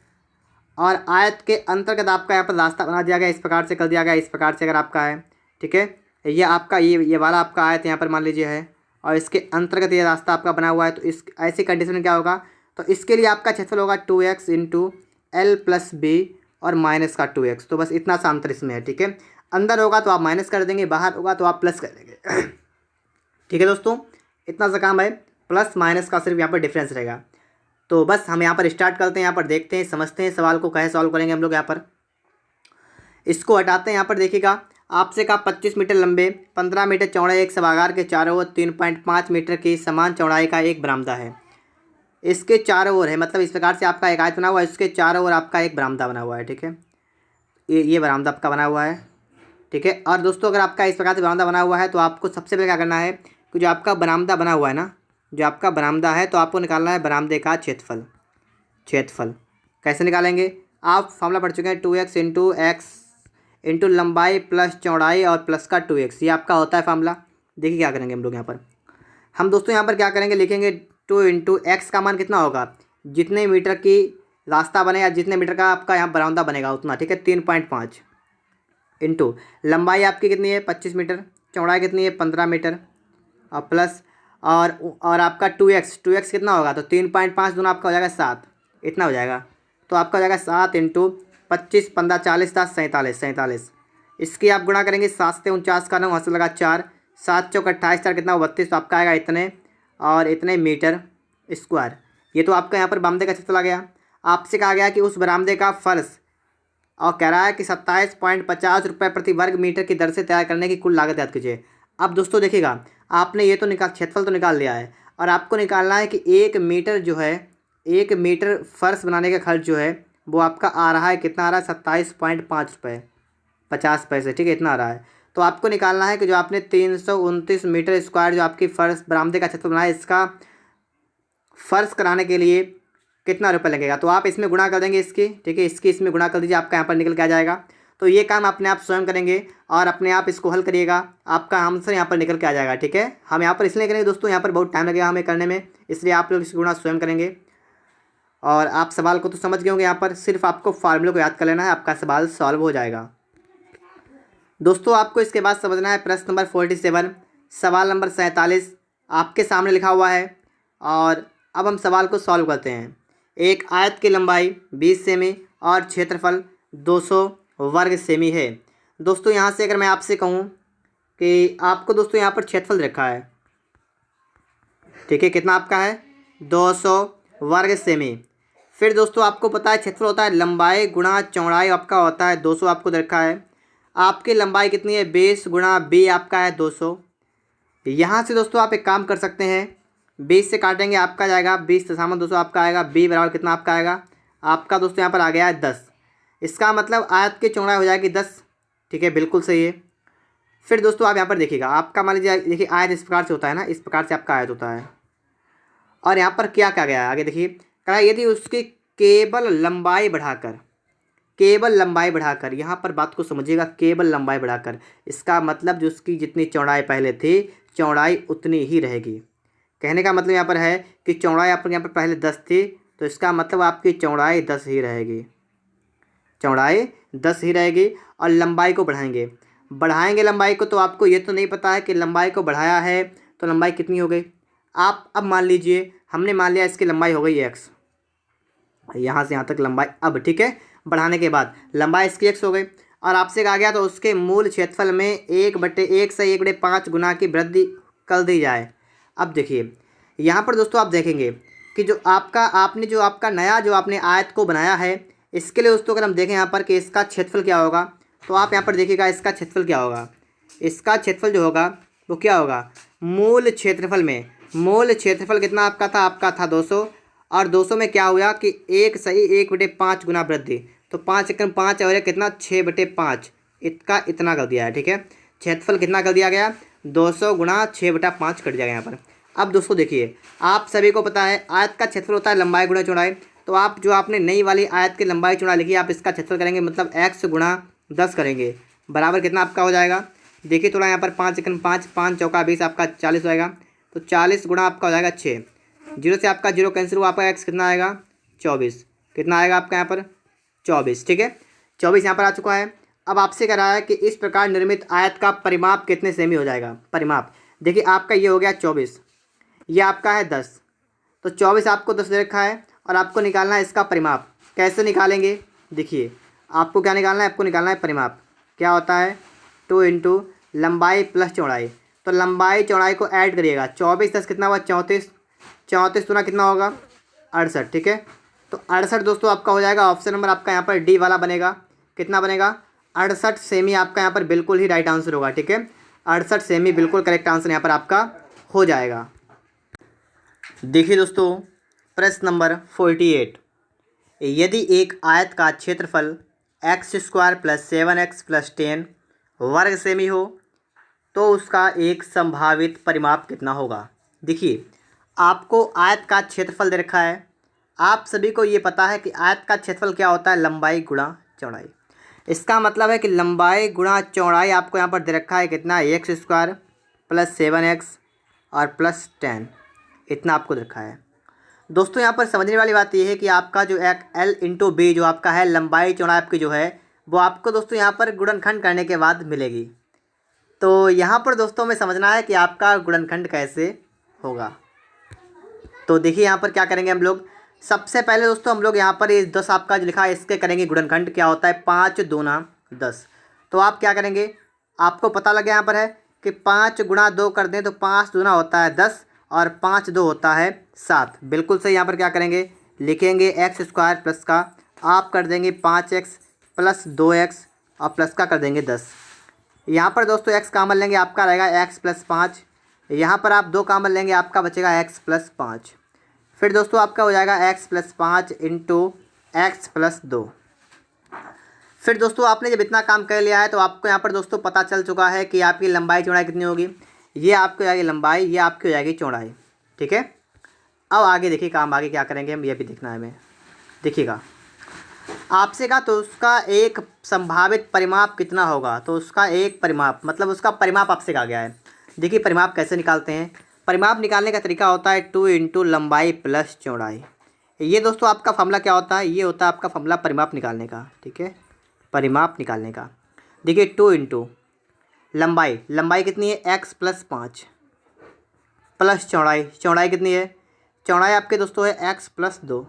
और आयत के अंतर्गत आपका यहाँ पर रास्ता बना दिया गया, इस प्रकार से कर दिया गया, इस प्रकार से अगर आपका है, ठीक है। ये आपका ये वाला आपका आयत यहाँ पर मान लीजिए है, और इसके अंतर्गत ये रास्ता आपका बना हुआ है। तो इस ऐसी कंडीशन में क्या होगा, तो इसके लिए आपका क्षेत्रफल होगा 2x into L plus B और माइनस का 2x। तो बस इतना सा अंतर इसमें है, ठीक है। अंदर होगा तो आप माइनस कर देंगे, बाहर होगा तो आप प्लस कर देंगे। ठीक है दोस्तों, इतना सा काम है, प्लस माइनस का सिर्फ यहाँ पर डिफरेंस रहेगा। तो बस हम यहाँ पर स्टार्ट करते हैं, यहाँ पर देखते हैं, समझते हैं सवाल को कैसे सॉल्व करेंगे हम लोग। यहाँ पर इसको हटाते हैं। यहाँ पर देखिएगा, आपसे कहा 25 मीटर लंबे 15 मीटर चौड़े एक सभागार के चारों ओर 3.5 मीटर की समान चौड़ाई का एक बरामदा है। इसके चारों ओर है, मतलब इस प्रकार से आपका एक आयत बना हुआ है, इसके चारों ओर आपका एक बरामदा बना हुआ है, ठीक है। ये बरामदा आपका बना हुआ है, ठीक है। और दोस्तों अगर आपका इस प्रकार से बरामदा बना हुआ है तो आपको सबसे पहले क्या करना है कि जो आपका बरामदा बना हुआ है ना, जो आपका बरामदा है, तो आपको निकालना है बरामदे का क्षेत्रफल। क्षेत्रफल कैसे निकालेंगे, आप फॉर्मूला पढ़ चुके हैं, 2x इंटू एक्स इंटू लंबाई प्लस चौड़ाई और प्लस का 2x, ये आपका होता है फार्मूला। देखिए क्या करेंगे हम लोग यहाँ पर, हम दोस्तों यहाँ पर क्या करेंगे, लिखेंगे 2 इंटू एक्स का मान कितना होगा, जितने मीटर की रास्ता बनेगा, जितने मीटर का आपका यहाँ बरामदा बनेगा उतना, ठीक है, 3.5 इंटू लंबाई आपकी कितनी है 25 मीटर, चौड़ाई कितनी है 15 मीटर, और प्लस और आपका 2x कितना होगा, तो 3.5 दूना आपका हो जाएगा 7, इतना हो जाएगा। तो आपका हो जाएगा 7 इंटू 25 15 40 10 47। इसकी आप गुणा करेंगे, 7 से 49 का 9 हाथ से लगा 4, 7 चौक 28 4 कितना 32, तो आपका आएगा इतने और इतने मीटर स्क्वायर। ये तो आपका यहाँ पर बरामदे का क्षेत्रफल आ गया। आपसे कहा गया कि उस बरामदे का फर्श, और कह रहा है कि 27.50 रुपये प्रति वर्ग मीटर की दर से तैयार करने की कुल लागत याद कीजिए। अब दोस्तों देखिएगा, आपने ये तो क्षेत्रफल तो निकाल लिया है, और आपको निकालना है कि 1 मीटर जो है, 1 मीटर फर्श बनाने का खर्च जो है वो आपका आ रहा है, कितना आ रहा है 27.5 रुपये 50 पैसे, ठीक है, इतना आ रहा है। तो आपको निकालना है कि जो आपने 329 मीटर स्क्वायर जो आपकी फर्श बरामदे का क्षेत्रफल बनाया, इसका फर्श कराने के लिए कितना रुपये लगेगा। तो आप इसमें गुणा कर देंगे इसकी, ठीक है, इसकी इसमें गुणा कर दीजिए, आपका यहाँ पर निकल के आ जाएगा। तो ये काम अपने आप स्वयं करेंगे और अपने आप इसको हल करिएगा, आपका आंसर यहाँ पर निकल के आ जाएगा, ठीक है। हम यहाँ पर इसलिए करेंगे दोस्तों, यहाँ पर बहुत टाइम लगेगा हमें करने में, इसलिए आप लोग इसकी गुणा स्वयं करेंगे। और आप सवाल को तो समझ गए होंगे, यहाँ पर सिर्फ आपको फार्मूले को याद कर लेना है, आपका सवाल सॉल्व हो जाएगा। दोस्तों आपको इसके बाद समझना है प्रश्न नंबर 47, सवाल नंबर 47 आपके सामने लिखा हुआ है। और अब हम सवाल को सॉल्व करते हैं। एक आयत की लंबाई 20 सेमी और क्षेत्रफल 200 वर्ग सेमी है। दोस्तों यहाँ से अगर मैं आपसे कहूँ कि आपको दोस्तों यहाँ पर क्षेत्रफल रखा है, ठीक है, कितना आपका है 200 वर्ग सेमी। फिर दोस्तों आपको पता है क्षेत्रफल होता है लंबाई गुणा चौड़ाई, आपका होता है 200 आपको रखा है। आपकी लंबाई कितनी है 20 गुणा बी आपका है 200। यहाँ से दोस्तों आप एक काम कर सकते हैं, 20 से काटेंगे आपका जाएगा 20 सामान 200 आपका आएगा, बी बराबर कितना आपका आएगा, आपका दोस्तों यहाँ पर आ गया है 10। इसका मतलब आयत की चौड़ाई हो जाएगी 10, ठीक है, बिल्कुल सही है। फिर दोस्तों आप यहाँ पर देखिएगा, आपका मान लीजिए, देखिए आयत इस प्रकार से होता है ना, इस प्रकार से आपका आयत होता है। और यहाँ पर क्या कहा गया है आगे देखिए, कहा यदि उसकी केवल लंबाई बढ़ाकर, यहाँ पर बात को समझिएगा, केवल लंबाई बढ़ाकर, इसका मतलब जो उसकी जितनी चौड़ाई पहले थी, चौड़ाई उतनी ही रहेगी। कहने का मतलब यहाँ पर है कि चौड़ाई आपके यहाँ पर पहले 10 थी, तो इसका मतलब आपकी चौड़ाई 10 ही रहेगी, चौड़ाई 10 ही रहेगी। और लंबाई को बढ़ाएंगे लंबाई को, तो आपको ये तो नहीं पता है कि लंबाई को बढ़ाया है तो लंबाई कितनी हो गई। आप अब मान लीजिए, हमने मान लिया इसकी लंबाई हो गई x, यहाँ से यहाँ तक लंबाई, अब ठीक है, बढ़ाने के बाद लंबाई इसकी x हो गई। और आपसे कहा गया तो उसके मूल क्षेत्रफल में 1/1 से 1/5 गुना की वृद्धि कर दी जाए। अब देखिए यहाँ पर दोस्तों आप देखेंगे कि जो आपका नया जो आपने आयत को बनाया है, इसके लिए दोस्तों अगर हम देखें यहाँ पर कि इसका क्षेत्रफल क्या होगा, तो आप यहाँ पर देखिएगा इसका क्षेत्रफल क्या होगा। इसका क्षेत्रफल जो होगा वो क्या होगा, मूल क्षेत्रफल कितना आपका था 200, और 200 में क्या हुआ कि 1 सही 1/5 गुना वृद्धि, तो 5 एकम 5 और कितना 6/5, इसका इतना कर दिया है, ठीक है। क्षेत्रफल कितना कर दिया गया 200 गुणा 6/5 कट जाएगा यहाँ पर। अब दोस्तों देखिए, आप सभी को पता है आयत का क्षेत्रफल होता है लंबाई गुणा चौड़ाई, तो आप जो आपने नई वाली आयत की लंबाई चौड़ाई लिखी, आप इसका क्षेत्रफल करेंगे, मतलब x गुणा 10 करेंगे, बराबर कितना आपका हो जाएगा। देखिए थोड़ा यहाँ पर 5 एकम 5 5 चौका 20 आपका 40 हो जाएगा, तो 40 गुणा आपका हो जाएगा 6, जीरो से आपका जीरो कैंसिल हुआ, आपका x कितना आएगा 24, कितना आएगा आपका यहाँ पर 24, ठीक है। 24 यहाँ पर आ चुका है। अब आपसे कह रहा है कि इस प्रकार निर्मित आयत का परिमाप कितने सेमी हो जाएगा। परिमाप देखिए आपका ये हो गया 24, ये आपका है 10, तो 24 आपको 10 दे रखा है और आपको निकालना है इसका परिमाप। कैसे निकालेंगे, देखिए आपको क्या निकालना है, आपको निकालना है परिमाप। क्या होता है 2 इंटू लंबाई प्लस चौड़ाई। तो लंबाई चौड़ाई को ऐड करिएगा। 24 10 कितना हुआ 34, 34 गुना कितना होगा 68, ठीक है। तो 68 दोस्तों आपका हो जाएगा, ऑप्शन नंबर आपका यहाँ पर डी वाला बनेगा। कितना बनेगा 68 सेमी आपका यहाँ पर बिल्कुल ही राइट आंसर होगा, ठीक है। 68 सेमी बिल्कुल करेक्ट आंसर यहाँ पर आपका हो जाएगा। देखिए दोस्तों प्रश्न नंबर 48, यदि एक आयत का क्षेत्रफल x² + 7x + 10 वर्ग सेमी हो तो उसका एक संभावित परिमाप कितना होगा। देखिए आपको आयत का क्षेत्रफल दे रखा है। आप सभी को ये पता है कि आयत का क्षेत्रफल क्या होता है, लंबाई गुणा चौड़ाई। इसका मतलब है कि लंबाई गुणा चौड़ाई आपको यहाँ पर दे रखा है कितना, x² + 7x और +10, इतना आपको दे रखा है। दोस्तों यहाँ पर समझने वाली बात यह है कि आपका जो एक L × B जो आपका है लंबाई चौड़ाई आपकी जो है वो आपको दोस्तों यहाँ पर गुणनखंड करने के बाद मिलेगी। तो यहाँ पर दोस्तों हमें समझना है कि आपका गुणनखंड कैसे होगा। तो देखिए यहाँ पर क्या करेंगे हम लोग, सबसे पहले दोस्तों हम लोग यहाँ पर ये 10 आपका जो लिखा है इसके करेंगे गुणनखंड। क्या होता है 5 दूना 10। तो आप क्या करेंगे, आपको पता लगे यहाँ पर है कि 5 गुणा 2 कर दें तो 5 दूना होता है 10 और 5 2 होता है 7। बिल्कुल सही। यहाँ पर क्या करेंगे, लिखेंगे x² प्लस का आप कर देंगे 5x + 2x और प्लस का कर देंगे 10। यहाँ पर दोस्तों x कामन लेंगे आपका रहेगा x + 5। यहाँ पर आप 2 कामन लेंगे आपका बचेगा x + 5। फिर दोस्तों आपका हो जाएगा x + 5 × x + 2। फिर दोस्तों आपने जब इतना काम कर लिया है तो आपको यहाँ पर दोस्तों पता चल चुका है कि आपकी लंबाई चौड़ाई कितनी होगी। ये आपकी हो जाएगी लंबाई, ये आपकी हो जाएगी चौड़ाई, ठीक है। अब आगे देखिए काम आगे क्या करेंगे हम, ये भी देखना है हमें। देखिएगा आपसे कहा तो उसका एक संभावित परिमाप कितना होगा। तो उसका एक परिमाप मतलब उसका परिमाप आपसे कहा गया है। देखिए परिमाप कैसे निकालते हैं, परिमाप निकालने का तरीका होता है 2 × लंबाई प्लस चौड़ाई। ये दोस्तों आपका फॉर्मूला क्या होता है, ये होता है आपका फॉर्मूला परिमाप निकालने का, ठीक है, परिमाप निकालने का। देखिए 2 × लंबाई, लंबाई कितनी है x + 5 प्लस चौड़ाई, चौड़ाई कितनी है, चौड़ाई आपके दोस्तों है x + 2।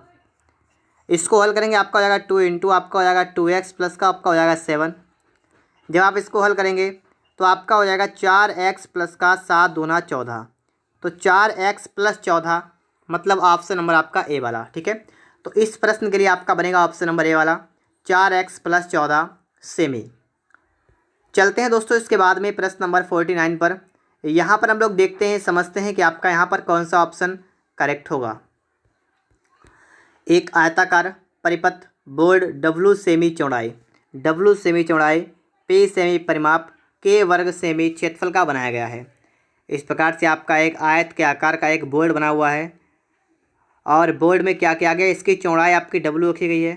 इसको हल करेंगे आपका हो जाएगा 2 × आपका हो जाएगा 2x प्लस का आपका हो जाएगा 7। जब आप इसको हल करेंगे तो आपका हो जाएगा 4x प्लस का 7 दूना 14। तो 4x + 14 मतलब ऑप्शन नंबर आपका ए वाला, ठीक है। तो इस प्रश्न के लिए आपका बनेगा ऑप्शन नंबर ए वाला, 4x + 14 सेमी। चलते हैं दोस्तों इसके बाद में प्रश्न नंबर 49 पर। यहाँ पर हम लोग देखते हैं समझते हैं कि आपका यहाँ पर कौन सा ऑप्शन करेक्ट होगा। एक आयताकार परिपथ बोर्ड W सेमी चौड़ाई, W सेमी चौड़ाई, P सेमी परिमाप, K वर्ग सेमी क्षेत्रफल का बनाया गया है। इस प्रकार से आपका एक आयत के आकार का एक बोर्ड बना हुआ है और बोर्ड में क्या किया गया, इसकी चौड़ाई आपकी W रखी गई है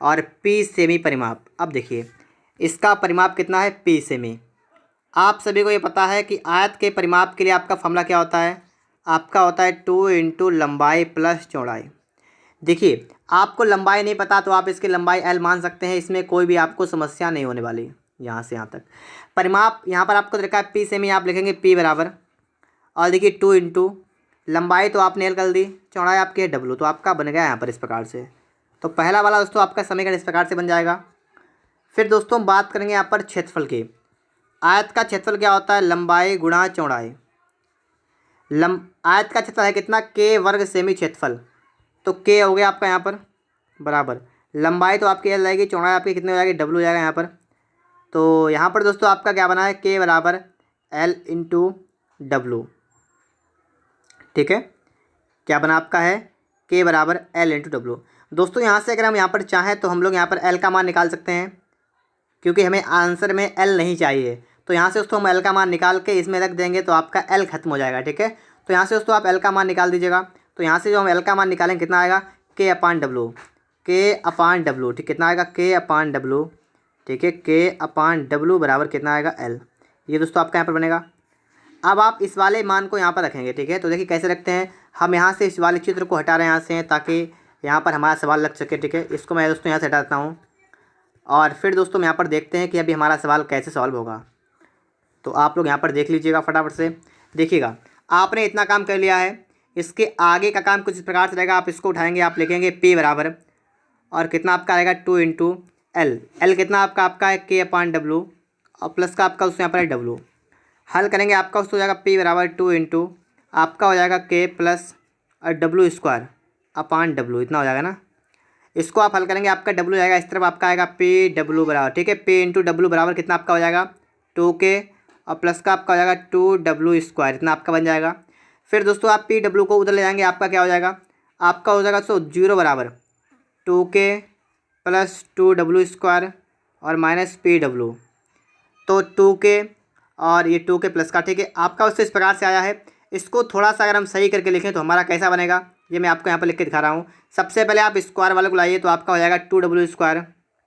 और P सेमी परिमाप। अब देखिए इसका परिमाप कितना है P सेमी। आप सभी को ये पता है कि आयत के परिमाप के लिए आपका फॉर्मूला क्या होता है, आपका होता है 2 × लंबाई प्लस चौड़ाई। देखिए आपको लंबाई नहीं पता तो आप इसकी लंबाई L मान सकते हैं, इसमें कोई भी आपको समस्या नहीं होने वाली यहाँ से यहाँ तक। परिमाप यहाँ पर आपको देखा है P सेमी, आप लिखेंगे P बराबर और देखिए 2 × लंबाई तो आपने L कर दी, चौड़ाई आपकी है W, तो आपका बन गया यहाँ पर इस प्रकार से। तो पहला वाला दोस्तों आपका समीकरण इस प्रकार से बन जाएगा। फिर दोस्तों हम बात करेंगे यहाँ पर क्षेत्रफल की। आयत का क्षेत्रफल क्या होता है, लंबाई गुणा चौड़ाई। आयत का क्षेत्रफल है कितना, K वर्ग सेमी क्षेत्रफल। तो K हो गया आपका यहाँ पर बराबर, लंबाई तो आपकी L रहेगी, चौड़ाई आपकी कितनी हो जाएगी, W हो जाएगा यहाँ पर। तो यहाँ पर दोस्तों आपका क्या बना है, K बराबर L × W, ठीक है। क्या बना आपका है, K बराबर L × W। दोस्तों यहाँ से अगर हम यहाँ पर चाहें तो हम लोग यहाँ पर L का मान निकाल सकते हैं, क्योंकि हमें आंसर में L नहीं चाहिए। तो यहाँ से दोस्तों हम L का मान निकाल के इसमें रख देंगे तो आपका L खत्म हो जाएगा, ठीक है। तो यहाँ से दोस्तों आप L का मान निकाल दीजिएगा। तो यहाँ से जो हम L का मान निकालेंगे कितना आएगा, K/W, K/W, ठीक, कितना आएगा K/W, ठीक है, K/W बराबर कितना आएगा L। ये दोस्तों आपका यहाँ पर बनेगा। अब आप इस वाले मान को यहाँ पर रखेंगे, ठीक है। तो देखिए कैसे रखते हैं, हम यहाँ से इस वाले चित्र को हटा रहे हैं यहाँ से ताकि यहाँ पर हमारा सवाल लग चुके, ठीक है। इसको मैं दोस्तों यहाँ से हटा देता हूँ और फिर दोस्तों यहाँ पर देखते हैं कि अभी हमारा सवाल कैसे सॉल्व होगा। तो आप लोग यहाँ पर देख लीजिएगा फटाफट से। देखिएगा, आपने इतना काम कर लिया है, इसके आगे का काम कुछ इस प्रकार से रहेगा। आप इसको उठाएंगे, आप लिखेंगे P बराबर और कितना आपका आएगा 2 इंटू एल। एल कितना आपका है K/W और प्लस का आपका उससे यहाँ पर है W। हल करेंगे, आपका उसको हो जाएगा P बराबर 2 इंटू आपका हो जाएगा K plus W square upon W, इतना हो जाएगा ना। इसको आप हल करेंगे, आपका W जाएगा इस तरफ, आपका आएगा PW बराबर, ठीक है। P इंटू W बराबर कितना आपका हो जाएगा 2K और प्लस का आपका हो जाएगा 2W स्क्वायर, इतना आपका बन जाएगा। फिर दोस्तों आप PW को उधर ले जाएंगे, आपका क्या हो जाएगा, आपका हो जाएगा 0 बराबर 2K प्लस 2W स्क्वायर और माइनस PW। तो 2K और ये 2K प्लस का, ठीक है। आपका उससे इस प्रकार से आया है। इसको थोड़ा सा अगर हम सही करके लिखें तो हमारा कैसा बनेगा, ये मैं आपको यहाँ पर लिख के दिखा रहा हूँ। सबसे पहले आप स्क्वायर वाले को लाइए, तो आपका हो जाएगा 2W स्क्वायर,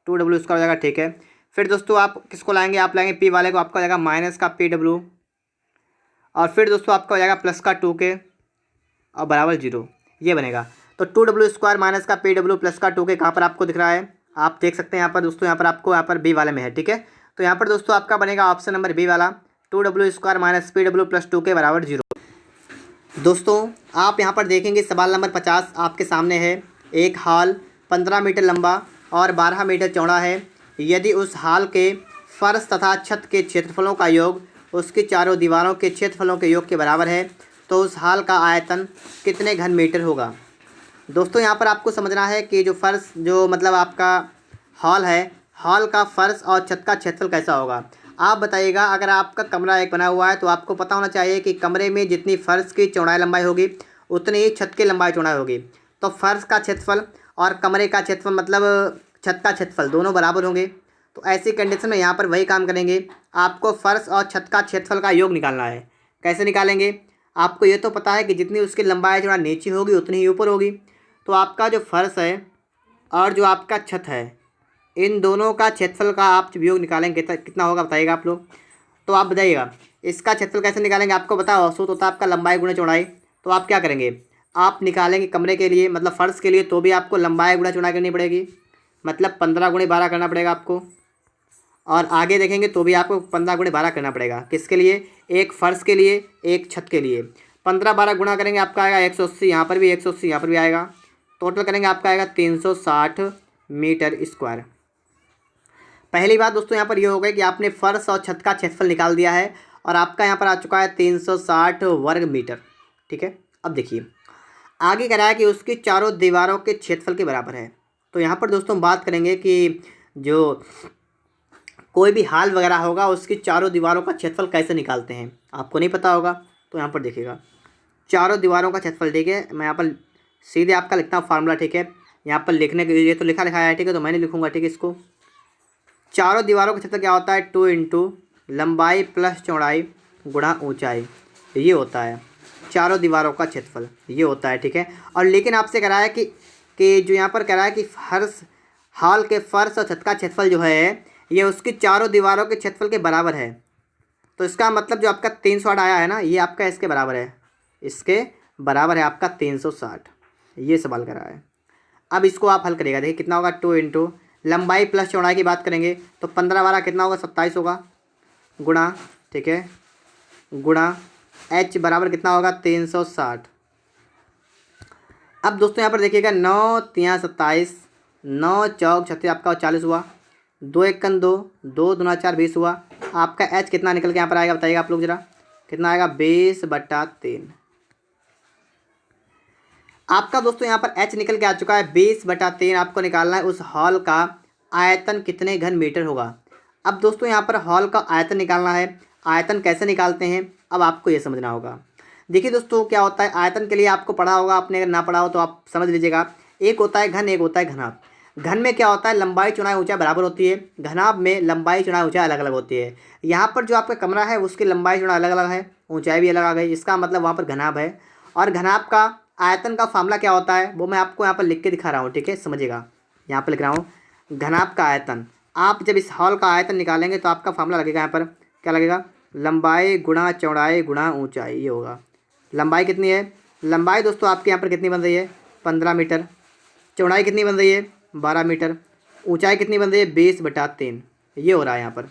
2W स्क्वायर हो जाएगा, ठीक है। फिर दोस्तों आप किसको लाएंगे, आप लाएंगे P वाले को, आपका हो जाएगा माइनस का PW और फिर दोस्तों आपका हो जाएगा प्लस का 2K और बराबर 0, ये बनेगा। तो 2W स्क्वायर माइनस का PW प्लस का 2K कहाँ पर आपको दिख रहा है, आप देख सकते हैं यहाँ पर दोस्तों, यहाँ पर आपको यहाँ पर B वाले में है, ठीक है। तो यहाँ पर दोस्तों आपका बनेगा ऑप्शन नंबर B वाला, 2W square minus PW plus 2K बराबर 0। दोस्तों आप यहाँ पर देखेंगे सवाल नंबर 50 आपके सामने है। एक हॉल 15 मीटर लंबा और 12 मीटर चौड़ा है। यदि उस हॉल के फर्श तथा छत के क्षेत्रफलों का योग उसकी चारों दीवारों के क्षेत्रफलों के योग के बराबर है, तो उस हॉल का आयतन कितने घन मीटर होगा। दोस्तों यहाँ पर आपको समझना है कि जो फर्श, जो मतलब आपका हॉल है, हॉल का फर्श और छत का क्षेत्रफल कैसा होगा। आप बताइएगा, अगर आपका कमरा एक बना हुआ है तो आपको पता होना चाहिए कि कमरे में जितनी फर्श की चौड़ाई लंबाई होगी उतनी ही छत की लंबाई चौड़ाई होगी। तो फर्श का क्षेत्रफल और कमरे का क्षेत्रफल मतलब छत का क्षेत्रफल दोनों बराबर होंगे। तो ऐसी कंडीशन में यहाँ पर वही काम करेंगे, आपको फर्श और छत का क्षेत्रफल का योग निकालना है। कैसे निकालेंगे, आपको ये तो पता है कि जितनी उसकी लंबाई चौड़ाई नीचे होगी उतनी ही ऊपर होगी। तो आपका जो फर्श है और जो आपका छत है, इन दोनों का क्षेत्रफल का आप योग निकालेंगे कितना होगा बताइएगा आप लोग। तो आप बताइएगा इसका क्षेत्रफल कैसे निकालेंगे, आपको बताओ, सूत्र होता है आपका लंबाई गुणा चौड़ाई। तो आप क्या करेंगे, आप निकालेंगे कमरे के लिए मतलब फर्श के लिए, तो भी आपको लंबाई गुणा चौड़ाई करनी पड़ेगी, मतलब 15 गुणे 12 करना पड़ेगा आपको। और आगे देखेंगे तो भी आपको 15 गुणे 12 करना पड़ेगा, किसके लिए, एक फर्श के लिए एक छत के लिए। 15-12 गुणा करेंगे आपका आएगा 180, यहाँ पर भी 180 यहाँ पर भी आएगा। टोटल करेंगे आपका आएगा 360 मीटर स्क्वायर। पहली बात दोस्तों यहाँ पर ये हो गई कि आपने फर्श और छत का क्षेत्रफल निकाल दिया है और आपका यहाँ पर आ चुका है 360 वर्ग मीटर, ठीक है। अब देखिए आगे कह रहा है कि उसकी चारों दीवारों के क्षेत्रफल के बराबर है। तो यहाँ पर दोस्तों बात करेंगे कि जो कोई भी हॉल वगैरह होगा उसकी चारों दीवारों का क्षेत्रफल कैसे निकालते हैं, आपको नहीं पता होगा। तो यहाँ पर देखिएगा चारों दीवारों का क्षेत्रफल, ठीक है। मैं यहाँ पर सीधे आपका लिखता हूँ फार्मूला, ठीक है। यहाँ पर लिखने के लिए तो लिखा है, ठीक है, तो मैंने लिखूँगा, ठीक है। इसको चारों दीवारों का क्षेत्रफल क्या होता है, 2 इंटू लंबाई प्लस चौड़ाई गुणा ऊंचाई, ये होता है चारों दीवारों का क्षेत्रफल, ये होता है, ठीक है। और लेकिन आपसे कह रहा है कि जो यहाँ पर कह रहा है कि फर्श, हॉल के फर्श और छत का क्षेत्रफल जो है ये उसकी चारों दीवारों के क्षेत्रफल के बराबर है। तो इसका मतलब जो आपका 360 आया है ना, ये आपका इसके बराबर है, इसके बराबर है आपका 360, ये सवाल कर रहा है। अब इसको आप हल करिएगा, देखिए कितना होगा, 2 इंटू लंबाई प्लस चौड़ाई की बात करेंगे तो 15-12 कितना होगा, 27 होगा, गुणा, ठीक है, गुणा h बराबर कितना होगा 360। अब दोस्तों यहाँ पर देखिएगा 9 3 27, 9 चौक 36 आपका 40 हुआ, 2 1 2, 2 दूना 4 20 हुआ। आपका h कितना निकल के यहाँ पर आएगा बताइएगा आप लोग जरा, कितना आएगा 20/3। आपका दोस्तों यहाँ पर h निकल के आ चुका है 20/3। आपको निकालना है उस हॉल का आयतन कितने घन मीटर होगा। अब दोस्तों यहाँ पर हॉल का आयतन निकालना है। आयतन कैसे निकालते हैं अब आपको ये समझना होगा। देखिए दोस्तों क्या होता है, आयतन के लिए आपको पढ़ा होगा, आपने अगर ना पढ़ा हो तो आप समझ लीजिएगा। एक होता है घन, एक होता है घनाभ। घन में क्या होता है, लंबाई चौड़ाई ऊंचाई बराबर होती है। घनाभ में लंबाई चौड़ाई ऊंचाई अलग अलग होती है। यहाँ पर जो आपका कमरा है उसकी लंबाई चौड़ाई अलग अलग है, ऊंचाई भी अलग आ गई, इसका मतलब वहाँ पर घनाभ है। और घनाभ का आयतन का फार्मूला क्या होता है वो मैं आपको यहाँ पर लिख के दिखा रहा हूँ, ठीक है, समझिएगा। यहाँ पर लिख रहा हूँ घनाभ का आयतन। आप जब इस हॉल का आयतन निकालेंगे तो आपका फार्मूला लगेगा, यहाँ पर क्या लगेगा, लंबाई गुणा चौड़ाई गुणा ऊंचाई, ये होगा। लंबाई कितनी है, लंबाई दोस्तों आपके यहाँ पर कितनी बन रही है, 15 मीटर। चौड़ाई कितनी बन रही है 12 मीटर, ऊंचाई कितनी बन रही है 20/3, ये हो रहा है यहाँ पर।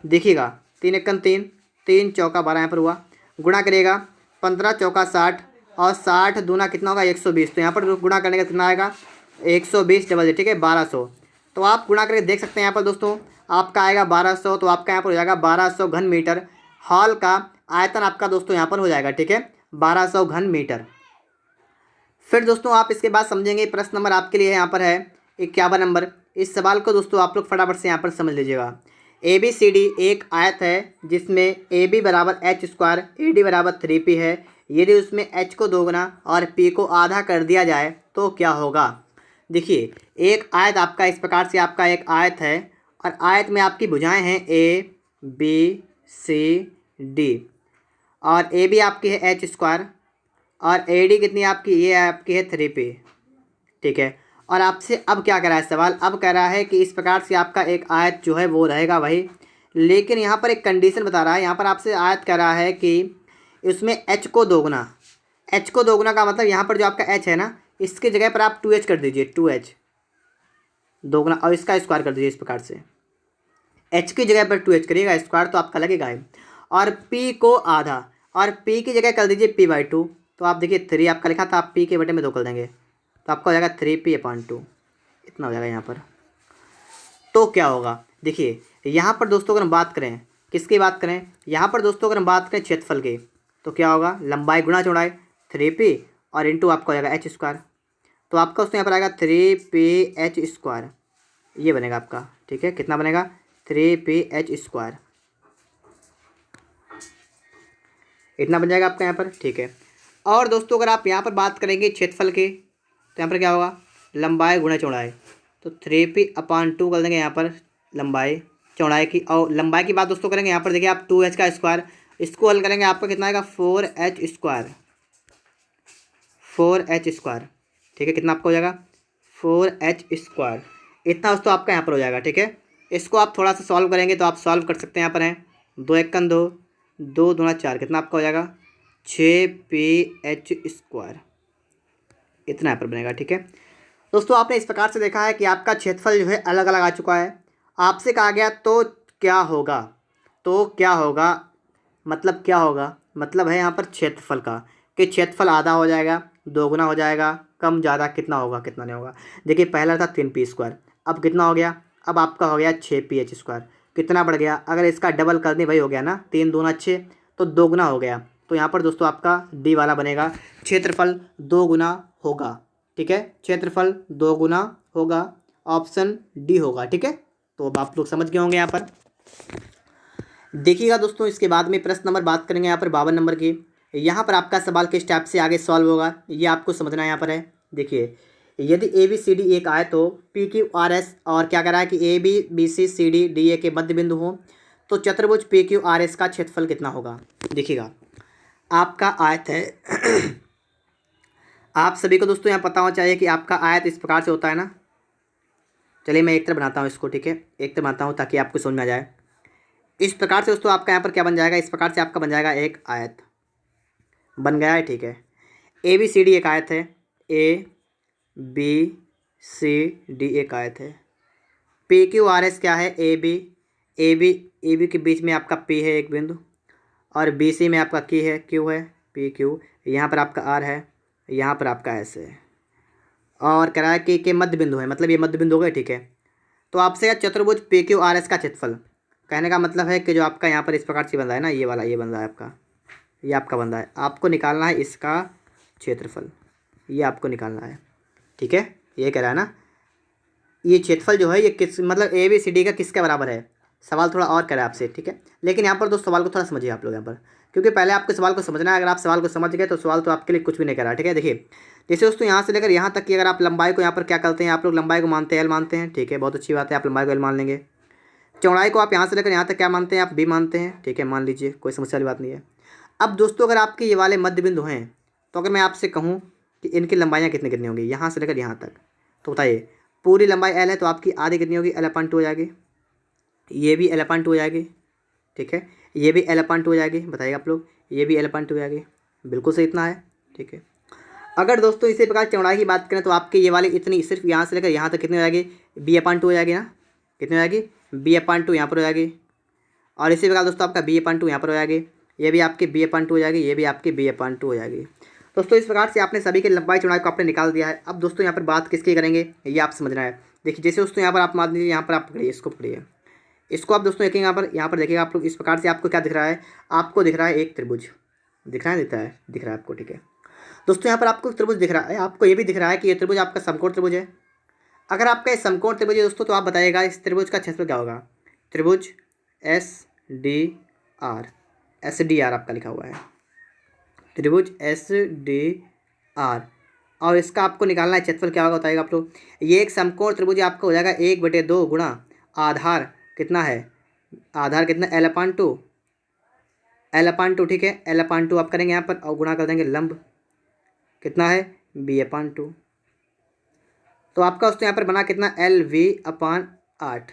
देखिएगा 3 एकम 3, 3 चौका 12 यहाँ पर हुआ, गुणा करिएगा 15 चौका 60 और 60 दूना कितना होगा 120। तो यहाँ पर गुणा करने का कितना आएगा 120 डबल है, ठीक है 1200। तो आप गुणा करके देख सकते हैं यहाँ पर दोस्तों, आपका आएगा 1200। तो आपका यहाँ पर हो जाएगा 1200 घन मीटर। हॉल का आयतन आपका दोस्तों यहाँ पर हो जाएगा, ठीक है 1200 घन मीटर। फिर दोस्तों आप इसके बाद समझेंगे, प्रश्न नंबर आपके लिए यहाँ पर है 51 नंबर। इस सवाल को दोस्तों आप लोग फटाफट से यहाँ पर समझ लीजिएगा। ABCD एक आयत है जिसमें AB बराबर h स्क्वायर, AD बराबर 3P है। यदि उसमें h को दोगुना और P को आधा कर दिया जाए तो क्या होगा। देखिए एक आयत आपका इस प्रकार से आपका एक आयत है और आयत में आपकी भुजाएं हैं ABCD और AB आपकी है h स्क्वायर और AD कितनी आपकी, ये आपकी है 3P, ठीक है। और आपसे अब क्या कह रहा है सवाल, अब कह रहा है कि इस प्रकार से आपका एक आयत जो है वो रहेगा वही, लेकिन यहाँ पर एक कंडीशन बता रहा है। यहाँ पर आपसे आयत कह रहा है कि इसमें h को दोगुना, h को दोगुना का मतलब यहाँ पर जो आपका h है ना, इसकी जगह पर आप 2h कर दीजिए, 2h दोगुना और इसका स्क्वायर कर दीजिए इस प्रकार से। h की जगह पर 2h करिएगा स्क्वायर तो आपका लगेगा है। और p को आधा और p की जगह कर दीजिए p/2। तो आप देखिए 3 आपका लिखा था, आप p के बटे में 2 कर देंगे तो आपका हो जाएगा 3p/2, इतना हो जाएगा यहाँ पर। तो क्या होगा, देखिए यहाँ पर दोस्तों अगर हम बात करें, किसकी बात करें, यहाँ पर दोस्तों अगर हम बात करें क्षेत्रफल की, तो क्या होगा लंबाई गुणा चौड़ाई 3p और इंटू आपका हो जाएगा h स्क्वायर। तो आपका उसमें यहाँ पर आएगा 3ph स्क्वायर, ये बनेगा आपका, ठीक है कितना बनेगा 3ph स्क्वायर, इतना बन जाएगा आपका यहाँ पर, ठीक है। और दोस्तों अगर आप यहाँ पर बात करेंगे क्षेत्रफल की, तो यहाँ पर क्या होगा लंबाई गुणा चौड़ाई, तो 3p/2 कर देंगे यहाँ पर लंबाई चौड़ाई की। और लंबाई की बात दोस्तों करेंगे यहाँ पर देखिए आप 2h का स्क्वायर, इसको हल करेंगे आपका कितना आएगा 4h स्क्वायर, 4h स्क्वायर, ठीक है कितना आपका हो जाएगा 4h स्क्वायर, इतना दोस्तों आपका यहाँ पर हो जाएगा, ठीक है। इसको आप थोड़ा सा सॉल्व करेंगे तो आप सॉल्व कर सकते हैं। यहाँ पर हैं 2 एकम 2, 2 दूना 4, कितना आपका हो जाएगा 6ph स्क्वायर, इतना यहाँ पर बनेगा, ठीक है। दोस्तों आपने इस प्रकार से देखा है कि आपका क्षेत्रफल जो है अलग अलग आ चुका है। आपसे कहा गया तो क्या होगा, तो क्या होगा मतलब क्या होगा, मतलब है यहाँ पर क्षेत्रफल का कि क्षेत्रफल आधा हो जाएगा, दोगुना हो जाएगा, कम ज़्यादा कितना होगा कितना नहीं होगा। देखिए पहला था 3p स्क्वायर, अब कितना हो गया, अब आपका हो गया 6ph स्क्वायर, कितना बढ़ गया, अगर इसका डबल कर दें भाई हो गया ना 3 दूना 6, तो दोगुना हो गया। तो यहाँ पर दोस्तों आपका डी वाला बनेगा, क्षेत्रफल 2 गुना होगा, ठीक है क्षेत्रफल 2 गुना होगा, ऑप्शन डी होगा, ठीक है। तो अब आप लोग समझ गए होंगे यहाँ पर। देखिएगा दोस्तों इसके बाद में प्रश्न नंबर बात करेंगे यहाँ पर 52 नंबर की। यहाँ पर आपका सवाल किस टाइप से आगे सॉल्व होगा ये आपको समझना यहाँ पर है। देखिए यदि ABCD एक आए तो PQRS और क्या कह रहा है कि ABBCCD के मध्य बिंदु हो तो चतुर्भुज PQRS का क्षेत्रफल कितना होगा। देखिएगा आपका आयत है आप सभी को दोस्तों यहाँ पता होना चाहिए कि आपका आयत इस प्रकार से होता है ना। चलिए मैं एक तरह बनाता हूँ इसको, ठीक है एक तरह बनाता हूँ ताकि आपको समझ में आ जाए। इस प्रकार से दोस्तों आपका यहाँ पर क्या बन जाएगा, इस प्रकार से आपका बन जाएगा एक आयत बन गया है, ठीक है। ABCD एक आयत है, ABCD एक आयत है। PQRS क्या है, AB के बीच में आपका P है एक बिंदु और BC में आपका Q है PQ, यहाँ पर आपका R है, यहाँ पर आपका S है और कह रहा है कि के मध्य बिंदु है, मतलब ये मध्य बिंदु हो गए, ठीक है। तो आपसे चतुर्भुज PQRS का क्षेत्रफल कहने का मतलब है कि जो आपका यहाँ पर इस प्रकार से बन रहा है ना, ये वाला ये बन रहा है आपका, ये आपका बन रहा है, आपको निकालना है इसका क्षेत्रफल, ये आपको निकालना है, ठीक है। ये कह रहा है ना ये क्षेत्रफल जो है ये किस मतलब ABCD का किसके बराबर है, सवाल थोड़ा और कह रहा है आपसे, ठीक है। लेकिन यहाँ पर दोस्त सवाल को थोड़ा समझिए आप लोग यहाँ पर, क्योंकि पहले आपको सवाल को समझना है। अगर आप सवाल को समझ गए तो सवाल तो आपके लिए कुछ भी नहीं कर रहा, ठीक है। देखिए जैसे दोस्तों यहाँ से लेकर यहाँ तक की अगर आप लंबाई को यहाँ पर क्या करते हैं, आप लोग लंबाई को मानते हैं L मानते हैं, ठीक है बहुत अच्छी बात है, आप लंबाई को L मान लेंगे। चौड़ाई को आप यहाँ से लेकर यहाँ तक क्या मानते हैं, आप B मानते हैं, ठीक है मान लीजिए कोई समस्या वाली बात नहीं है। अब दोस्तों अगर आपके ये वाले मध्य बिंदु हैं तो अगर मैं आपसे कहूँ कि इनकी लंबाइयाँ कितनी कितनी होंगी यहाँ से लेकर यहाँ तक, तो बताइए पूरी लंबाई L है तो आपकी आधी कितनी होगी, L/2 हो जाएगी, ये भी L/2 हो जाएगी, ठीक है ये भी L/2 हो जाएगी, बताइए आप लोग ये भी L/2 हो जाएगी, बिल्कुल सही इतना है, ठीक है। अगर दोस्तों इसी प्रकार चौड़ाई की बात करें तो आपके ये वाली इतनी सिर्फ यहाँ से लेकर यहाँ तक कितनी हो जाएगी, b/2 हो जाएगी ना, कितनी हो जाएगी, b/2 यहाँ पर हो जाएगी। और इसी प्रकार दोस्तों आपका b/2 यहाँ पर हो जाएगी, ये भी आपकी b/2 हो जाएगी, ये भी आपकी b/2 हो जाएगी। दोस्तों इस प्रकार से आपने सभी की लंबाई चौड़ाई को आपने निकाल दिया है। अब दोस्तों यहाँ पर बात किसकी करेंगे ये आप समझना है। देखिए जैसे दोस्तों यहाँ पर आप मान लीजिए, यहाँ पर आप पकड़िए, इसको पकड़िए, इसको आप दोस्तों देखेंगे यहाँ पर देखिएगा आप लोग, इस प्रकार से आपको क्या दिख रहा है, आपको दिख रहा है एक त्रिभुज, दिख रहा है, दिख रहा है आपको, ठीक है। दोस्तों यहाँ पर आपको त्रिभुज दिख रहा है, आपको ये भी दिख रहा है कि ये त्रिभुज आपका समकोण त्रिभुज है। अगर आपका ये समकोण त्रिभुज है दोस्तों, तो आप बताइएगा इस त्रिभुज का क्षेत्रफल क्या होगा। त्रिभुज SDR आपका लिखा हुआ है, त्रिभुज SDR, और इसका आपको निकालना है क्षेत्रफल क्या होगा, बताइएगा आप लोग। ये एक समकोण त्रिभुज आपका हो जाएगा 1/2 गुणा आधार कितना है, आधार कितना L/2, ठीक है, L/2 आप करेंगे यहाँ पर और गुणा कर देंगे लंब कितना है b/2। तो आपका दोस्तों यहाँ पर बना कितना LV/8,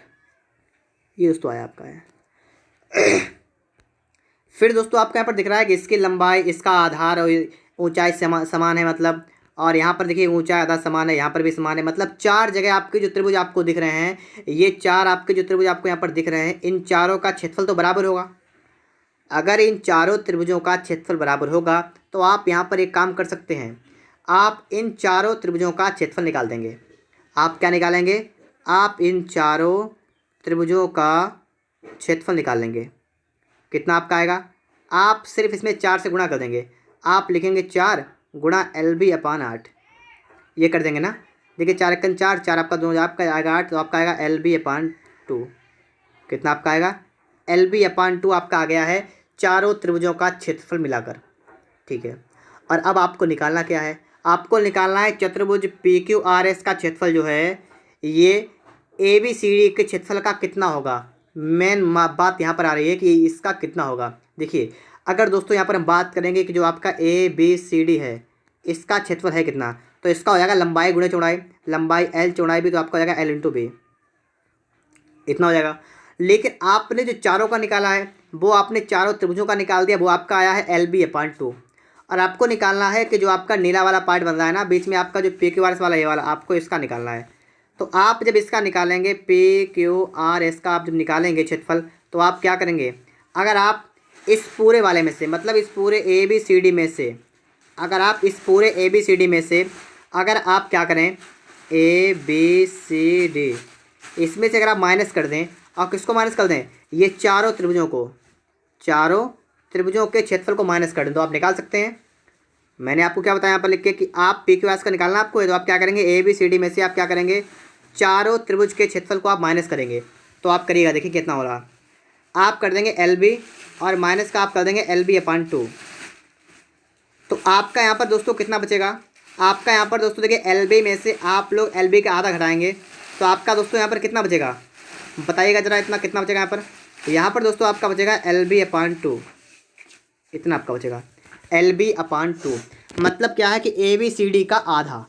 ये दोस्तों आया आपका है। फिर दोस्तों आपको यहाँ पर दिख रहा है कि इसकी लंबाई, इसका आधार और ऊंचाई समान है, मतलब, और यहाँ पर देखिए ऊंचाई आधार समान है, यहाँ पर भी समान है, मतलब 4 जगह आपके जो त्रिभुज आपको दिख रहे हैं, ये 4 आपके जो त्रिभुज आपको यहाँ पर दिख रहे हैं, इन चारों का क्षेत्रफल तो बराबर होगा। अगर इन चारों त्रिभुजों का क्षेत्रफल बराबर होगा तो आप यहाँ पर एक काम कर सकते हैं, आप इन चारों त्रिभुजों का क्षेत्रफल निकाल देंगे। आप क्या निकालेंगे, आप इन चारों त्रिभुजों का क्षेत्रफल निकाल लेंगे। कितना आपका आएगा, आप सिर्फ इसमें 4 से गुणा कर देंगे, आप लिखेंगे 4 गुणा LB/8, ये कर देंगे ना। देखिए 4 × 4, 4 आपका 2, आपका आएगा 8, तो आपका आएगा LB/2, कितना आपका आएगा LB/2 आपका आ गया है चारों त्रिभुजों का क्षेत्रफल मिलाकर, ठीक है। और अब आपको निकालना क्या है, आपको निकालना है चतुर्भुज PQRS का क्षेत्रफल जो है, ये ABCD के क्षेत्रफल का कितना होगा। मेन बात यहाँ पर आ रही है कि इसका कितना होगा। देखिए अगर दोस्तों यहाँ पर हम बात करेंगे कि जो आपका ABCD है, इसका क्षेत्रफल है कितना, तो इसका हो जाएगा लंबाई गुणे चौड़ाई, लंबाई L, चौड़ाई भी, तो आपका हो जाएगा L × B, इतना हो जाएगा। लेकिन आपने जो चारों का निकाला है, वो आपने चारों त्रिभुजों का निकाल दिया, वो आपका आया है LB/2। और आपको निकालना है कि जो आपका नीला वाला पार्ट बन रहा है ना बीच में, आपका जो PQRS वाला ये वाला, आपको इसका निकालना है। तो आप जब इसका निकालेंगे PQRS का, आप जब निकालेंगे क्षेत्रफल, तो आप क्या करेंगे, अगर आप इस पूरे वाले में से, मतलब इस पूरे ABCD में से, अगर आप इस पूरे ABCD में से अगर आप क्या करें, ABCD, इसमें से अगर आप माइनस कर दें, और किसको माइनस कर दें, ये चारों त्रिभुजों को, चारों त्रिभुजों के क्षेत्रफल को माइनस कर दें, तो आप निकाल सकते हैं। मैंने आपको क्या बताया यहाँ पर लिख के कि आप PQRS का निकालना आपको है, तो आप क्या करेंगे, ABCD में से आप क्या करेंगे, चारों त्रिभुज के क्षेत्रफल को आप माइनस करेंगे। तो आप करिएगा, देखिए कितना हो रहा, आप कर देंगे LB और माइनस का आप कर देंगे LB/2। तो आपका यहाँ पर दोस्तों कितना बचेगा, आपका यहाँ पर दोस्तों देखिए LB में से आप लोग LB का आधा घटाएंगे, तो आपका दोस्तों यहाँ पर कितना बचेगा, बताइएगा ज़रा, इतना कितना बचेगा यहाँ पर। तो यहाँ पर दोस्तों आपका बचेगा LB/2, इतना आपका बचेगा LB/2। मतलब क्या है कि ABCD का आधा,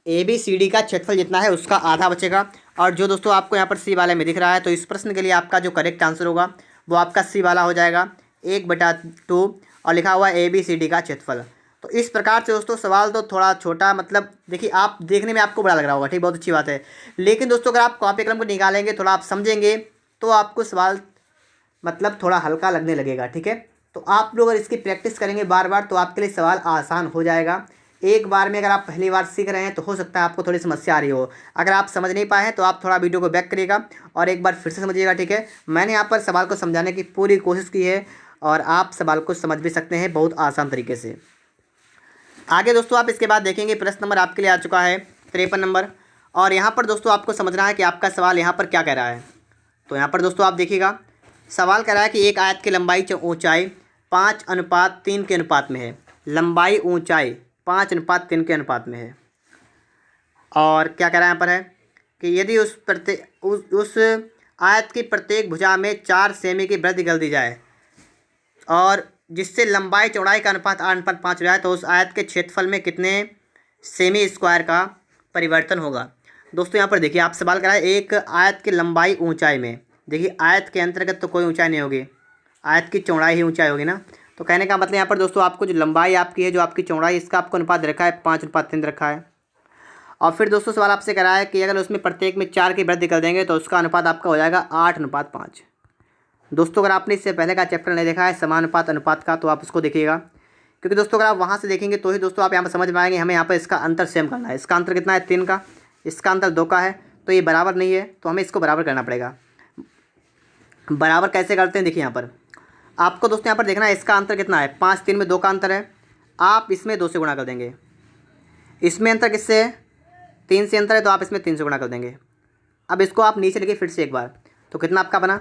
ABCD का क्षेत्रफल जितना है उसका आधा बचेगा। और जो दोस्तों आपको यहाँ पर C वाले में दिख रहा है, तो इस प्रश्न के लिए आपका जो करेक्ट आंसर होगा वो आपका C वाला हो जाएगा 1/2, और लिखा हुआ है ABCD का क्षेत्रफल। तो इस प्रकार से दोस्तों सवाल तो थोड़ा छोटा, मतलब देखिए आप देखने में आपको बड़ा लग रहा होगा, ठीक, बहुत अच्छी बात है। लेकिन दोस्तों अगर आप कॉपी कलम को निकालेंगे, थोड़ा आप समझेंगे, तो आपको सवाल मतलब थोड़ा हल्का लगने लगेगा, ठीक है। तो आप लोग अगर इसकी प्रैक्टिस करेंगे बार बार, तो आपके लिए सवाल आसान हो जाएगा। एक बार में अगर आप पहली बार सीख रहे हैं तो हो सकता है आपको थोड़ी समस्या आ रही हो। अगर आप समझ नहीं पाए हैं तो आप थोड़ा वीडियो को बैक करिएगा और एक बार फिर से समझिएगा, ठीक है। मैंने यहाँ पर सवाल को समझाने की पूरी कोशिश की है और आप सवाल को समझ भी सकते हैं बहुत आसान तरीके से। आगे दोस्तों आप इसके बाद देखेंगे प्रश्न नंबर आपके लिए आ चुका है 53 नंबर, और यहाँ पर दोस्तों आपको समझना है कि आपका सवाल यहाँ पर क्या कह रहा है। तो यहाँ पर दोस्तों आप देखिएगा, सवाल कह रहा है कि एक आयत की लंबाई ऊंचाई 5:3 के अनुपात में है, लंबाई ऊंचाई 5:3 के अनुपात में है। और क्या कह रहा है यहाँ पर है कि यदि उस आयत की प्रत्येक भुजा में 4 सेमी की वृद्धि कर दी जाए और जिससे लंबाई चौड़ाई का अनुपात 8:5 हो जाए, तो उस आयत के क्षेत्रफल में कितने सेमी स्क्वायर का परिवर्तन होगा। दोस्तों यहाँ पर देखिए आप सवाल करा है एक आयत की लंबाई ऊंचाई में, देखिए आयत के अंतर्गत तो कोई ऊंचाई नहीं होगी, आयत की चौड़ाई ही ऊंचाई होगी ना। तो कहने का मतलब यहाँ पर दोस्तों आपको जो लंबाई आपकी है, जो आपकी चौड़ाई, इसका आपको अनुपात दे रखा है 5:3 रखा है। और फिर दोस्तों सवाल आपसे करा है कि अगर उसमें प्रत्येक में 4 की वृद्धि कर देंगे तो उसका अनुपात आपका हो जाएगा 8:5। दोस्तों अगर आपने इससे पहले का चैप्टर नहीं देखा है समानुपात अनुपात का, तो आप उसको देखिएगा, क्योंकि दोस्तों अगर आप वहाँ से देखेंगे तो ही दोस्तों आप यहाँ पर समझ में आएंगे हमें यहाँ पर इसका अंतर सेम करना है। इसका अंतर कितना है 3 का, इसका अंतर 2 का है, तो ये बराबर नहीं है, तो हमें इसको बराबर करना पड़ेगा। बराबर कैसे करते हैं, देखिए यहाँ पर आपको दोस्तों यहाँ पर देखना है इसका अंतर कितना है, 5 3 में 2 का अंतर है, आप इसमें 2 से गुणा कर देंगे। इसमें अंतर किससे है, 3 से अंतर है, तो आप इसमें 3 से गुणा कर देंगे। अब इसको आप नीचे लिखिए फिर से एक बार, तो कितना आपका बना,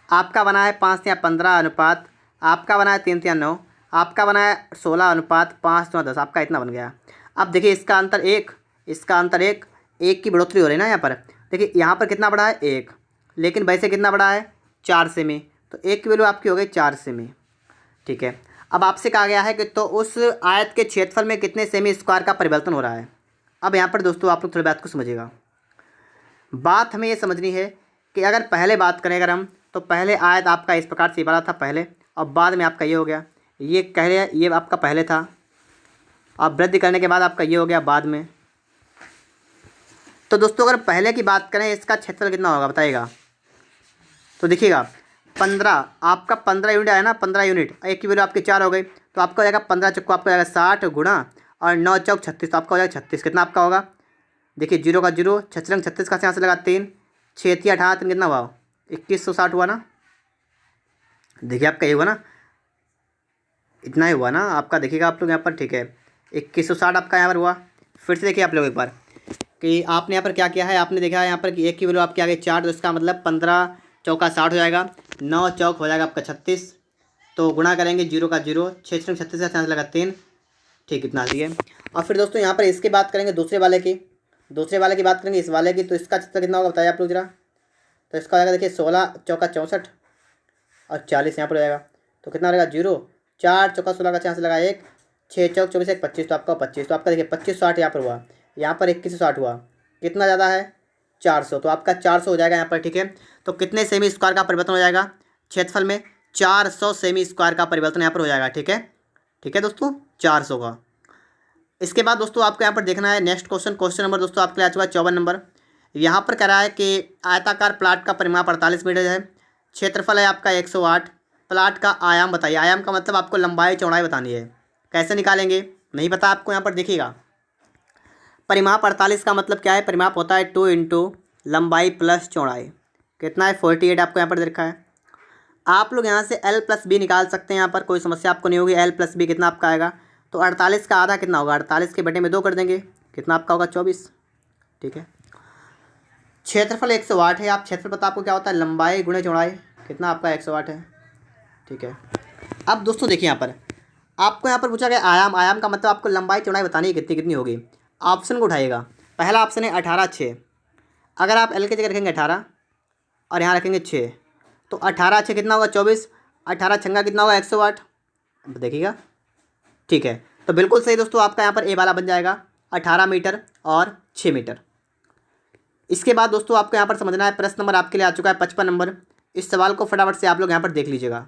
आपका बना है 5:15 अनुपात, आपका बना है 3:9, आपका बना है 16:5:10, आपका इतना बन गया। अब देखिए इसका अंतर 1, इसका अंतर 1, 1 की बढ़ोतरी हो रही है ना यहाँ पर। देखिए यहाँ पर कितना बड़ा है 1, लेकिन वैसे कितना बड़ा है 4 सेमी, तो 1 की वैल्यू आपकी हो गई 4 सेमी। ठीक है, अब आपसे कहा गया है कि तो उस आयत के क्षेत्रफल में कितने सेमी स्क्वायर का परिवर्तन हो रहा है। अब यहाँ पर दोस्तों आप लोग थोड़ी बात को समझिएगा। बात हमें ये समझनी है कि अगर पहले बात करें अगर हम, तो पहले आयत आपका इस प्रकार से बना था पहले, और बाद में आपका ये हो गया, ये पहले, ये आपका पहले था, और वृद्धि करने के बाद आपका ये हो गया बाद में। तो दोस्तों अगर पहले की बात करें इसका क्षेत्रफल कितना होगा बताइएगा, तो देखिएगा 15, आपका 15 यूनिट आया ना, 15 यूनिट, 1 की वैल्यू आपकी 4 हो गई, तो आपका हो जाएगा 15 चक्को आपका हो जाएगा 60 गुणा और 9 चौक 36, तो आपका हो जाएगा 36। कितना आपका होगा, देखिए 0 का 0, 36 36 का यहाँ से लगा 3, 6 3 18 3 कितना हुआ 2160 हुआ ना। देखिए आपका ये हुआ ना, इतना ही हुआ ना आपका, देखिएगा आप लोग यहाँ पर। ठीक है, 2160 आपका यहाँ पर हुआ। फिर से देखिए आप लोग एक बार कि आपने यहाँ पर क्या किया है, आपने देखा है यहाँ पर कि 1 की वैल्यू आपके आ गई 4, तो इसका मतलब 15 चौका 60 हो जाएगा, 9 चौक हो जाएगा आपका 36, तो गुणा करेंगे 0 का 0, 6 36 का चांस लगा 3। ठीक, इतना ठीक है। और फिर दोस्तों यहाँ पर इसकी बात करेंगे दूसरे वाले की, दूसरे वाले की बात करेंगे इस वाले की, तो इसका चित्र कितना होगा बताइए आप लोग जरा। तो इसका हो जाएगा देखिए 16 चौका 64 और 40 यहाँ पर हो जाएगा, तो कितना रहेगा 0, 4 चौका 16 का चांस लगा 1, 6 चौक 24 1 25, तो आपका 25, तो आपका देखिए 2560 यहाँ पर हुआ, यहाँ पर 2160 हुआ, कितना ज़्यादा है 400, तो आपका 400 हो जाएगा यहाँ पर। ठीक है, तो कितने सेमी स्क्वायर का परिवर्तन हो जाएगा क्षेत्रफल में, 400 सेमी स्क्वायर का परिवर्तन यहाँ पर हो जाएगा। ठीक है, ठीक है दोस्तों, 400 का। इसके बाद दोस्तों आपको यहाँ पर देखना है नेक्स्ट क्वेश्चन, क्वेश्चन नंबर दोस्तों आपके लिए आ चुका है 54 नंबर। यहाँ पर कह रहा है कि आयताकार प्लाट का परिमाप 48 मीटर है, क्षेत्रफल है आपका 108, प्लाट का आयाम बताइए। आयाम का मतलब आपको लंबाई चौड़ाई बतानी है, कैसे निकालेंगे नहीं पता आपको। यहाँ पर देखिएगा परिमाप 48 का मतलब क्या है, परिमाप होता है 2 इंटू लंबाई प्लस चौड़ाई, कितना है 48 आपको यहाँ पर दे रखा है। आप लोग यहाँ से L प्लस बी निकाल सकते हैं, यहाँ पर कोई समस्या आपको नहीं होगी। L प्लस बी कितना आपका आएगा, तो 48 का आधा कितना होगा, 48 के बटे में 2 कर देंगे, कितना आपका होगा 24। ठीक है, क्षेत्रफल 108 है, आप क्षेत्रफल पता आपको क्या होता है लंबाई गुणे चौड़ाई, कितना आपका 108 है। ठीक है, अब दोस्तों देखिए यहाँ पर आपको यहाँ पर पूछा गया आयाम, आयाम का मतलब आपको लंबाई चौड़ाई बतानी है कितनी कितनी होगी। ऑप्शन को उठाइएगा, पहला ऑप्शन है 18 6, अगर आप L की जगह रखेंगे 18 और यहाँ रखेंगे 6, तो 18 6 कितना होगा 24, 18 छंगा कितना होगा 108, अब देखिएगा। ठीक है, तो बिल्कुल सही दोस्तों, आपका यहाँ पर ए वाला बन जाएगा 18 मीटर और 6 मीटर। इसके बाद दोस्तों आपको यहाँ पर समझना है, प्रश्न नंबर आपके लिए आ चुका है 55 नंबर। इस सवाल को फटाफट से आप लोग यहाँ पर देख लीजिएगा।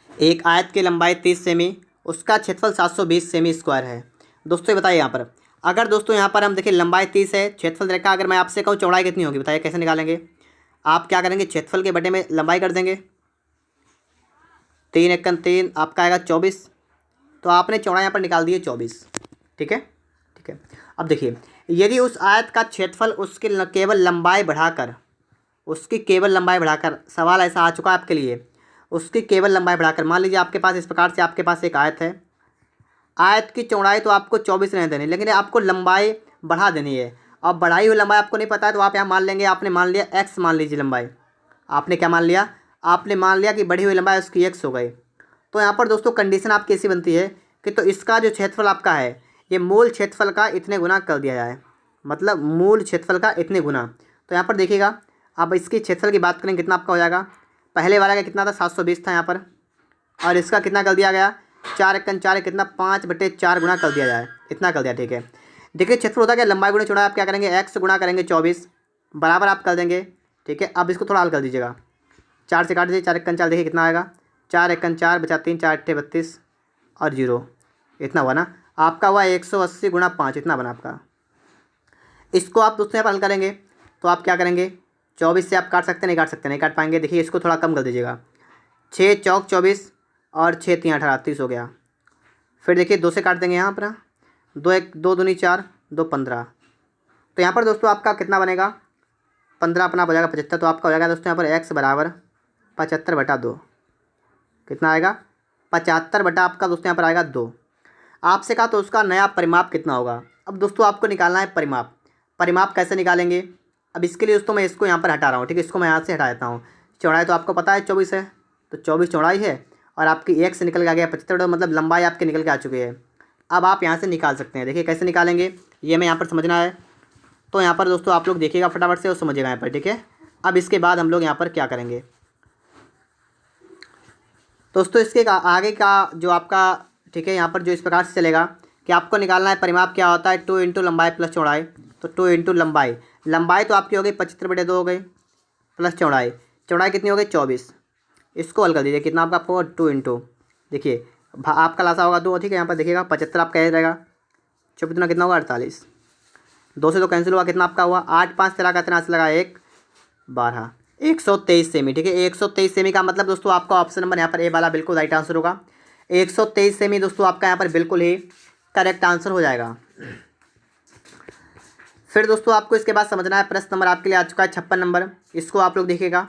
एक आयत की लंबाई 30 सेमी, उसका क्षेत्रफल 720 सेमी स्क्वायर है। दोस्तों ये बताइए यहाँ पर, अगर दोस्तों यहाँ पर हम देखिए लंबाई 30 है, क्षेत्रफल देखा, अगर मैं आपसे कहूँ चौड़ाई कितनी होगी बताइए कैसे निकालेंगे। आप क्या करेंगे, क्षेत्रफल के बटे में लंबाई कर देंगे, 3 1 3 आपका आएगा 24, तो आपने चौड़ाई यहाँ पर निकाल दी है 24। ठीक है, ठीक है। अब देखिए यदि उस आयत का क्षेत्रफल उसकी केवल लंबाई बढ़ाकर, उसकी केवल लंबाई बढ़ाकर, सवाल ऐसा आ चुका है आपके लिए, उसकी केवल लंबाई बढ़ाकर, मान लीजिए आपके पास इस प्रकार से आपके पास एक आयत है, आयत की चौड़ाई तो आपको 24 रहने देनी, लेकिन आपको लंबाई बढ़ा देनी है। अब बढ़ाई हुई लंबाई आपको नहीं पता है, तो आप यहाँ मान लेंगे, आपने मान लिया x, मान लीजिए लंबाई, आपने क्या मान लिया, आपने मान लिया कि बढ़ी हुई लंबाई उसकी x हो गई। तो यहाँ पर दोस्तों कंडीशन आपकी ऐसी बनती है कि तो इसका जो क्षेत्रफल आपका है, ये मूल क्षेत्रफल का इतने गुना कर दिया जाए, मतलब मूल क्षेत्रफल का इतने गुना। तो यहाँ पर देखिएगा, अब इसकी क्षेत्रफल की बात करें कितना आपका हो जाएगा, पहले वाला का कितना था 720 था यहाँ पर, और इसका कितना कर दिया गया 4 1 4 कितना 5/4 गुना कर दिया जाए, इतना कर दिया। ठीक है, देखिए क्षेत्रफल होता है क्या, लंबाई गुणे चौड़ाई, आप क्या करेंगे x गुणा करेंगे 24 बराबर आप कर देंगे। ठीक है, अब इसको थोड़ा हल कर दीजिएगा, 4 से काट दीजिए, 4 1 4, देखिए कितना आएगा 4 एकन 4 बचा 3, 4 अट्ठे 32 और 0, इतना हुआ ना। आपका हुआ 180 गुणा 5, इतना बना आपका। इसको आप दोस्तों यहाँ पर हल करेंगे तो आप क्या करेंगे, 24 से आप काट सकते नहीं, काट सकते नहीं काट पाएंगे। देखिए इसको थोड़ा कम कर दीजिएगा, 6 चौक 24 और 6 3 18 30 हो गया। फिर देखिए 2 से काट देंगे यहाँ पर, 2 1 2 दूनी 4 2 15। तो यहाँ पर दोस्तों आपका कितना बनेगा, 15 अपना हो जाएगा 75। तो आपका हो जाएगा दोस्तों यहाँ पर x बराबर 75/2, कितना आएगा 75 बटा आपका दोस्तों यहाँ पर आएगा 2। आपसे कहा तो उसका नया परिमाप कितना होगा। अब दोस्तों आपको निकालना है परिमाप। परिमाप कैसे निकालेंगे, अब इसके लिए दोस्तों मैं इसको यहाँ पर हटा रहा हूँ, ठीक है। इसको मैं यहाँ से हटा देता हूँ। चौड़ाई तो आपको पता है 24 है, तो 24 चौड़ाई है और आपकी x निकल के आ गया 75, मतलब लंबाई आपकी निकल के आ चुकी है। अब आप यहाँ से निकाल सकते हैं। देखिए कैसे निकालेंगे ये हमें यहाँ पर समझना है। तो यहाँ पर दोस्तों आप लोग देखिएगा फटाफट से और समझिएगा यहाँ पर, ठीक है। अब इसके बाद हम लोग यहाँ पर क्या करेंगे दोस्तों, इसके आगे का जो आपका, ठीक है, यहाँ पर जो इस प्रकार से चलेगा कि आपको निकालना है परिमाप क्या होता है, 2 इंटू लंबाई प्लस चौड़ाई। तो 2 इंटू लंबाई, लंबाई तो आपकी हो गई 75/2 हो गई, प्लस चौड़ाई, चौड़ाई कितनी हो गई 24। इसको हल कर दीजिए, कितना आपका 2 इंटू, देखिए आपका लासा होगा 2, ठीक है। यहाँ पर देखिएगा 75 आपका यह रहेगा, 24 कितना होगा 48, 2 से तो कैंसिल हुआ, कितना आपका हुआ 8 5 13 का इतना से लगा 1 12, 123 सेमी, ठीक है। 123 सेमी का मतलब दोस्तों आपका ऑप्शन नंबर यहाँ पर ए वाला बिल्कुल राइट आंसर होगा। 123 सेमी दोस्तों आपका यहाँ पर बिल्कुल ही करेक्ट आंसर हो जाएगा। फिर दोस्तों आपको इसके बाद समझना है, प्रश्न नंबर आपके लिए आ चुका है 56 नंबर। इसको आप लोग देखिएगा।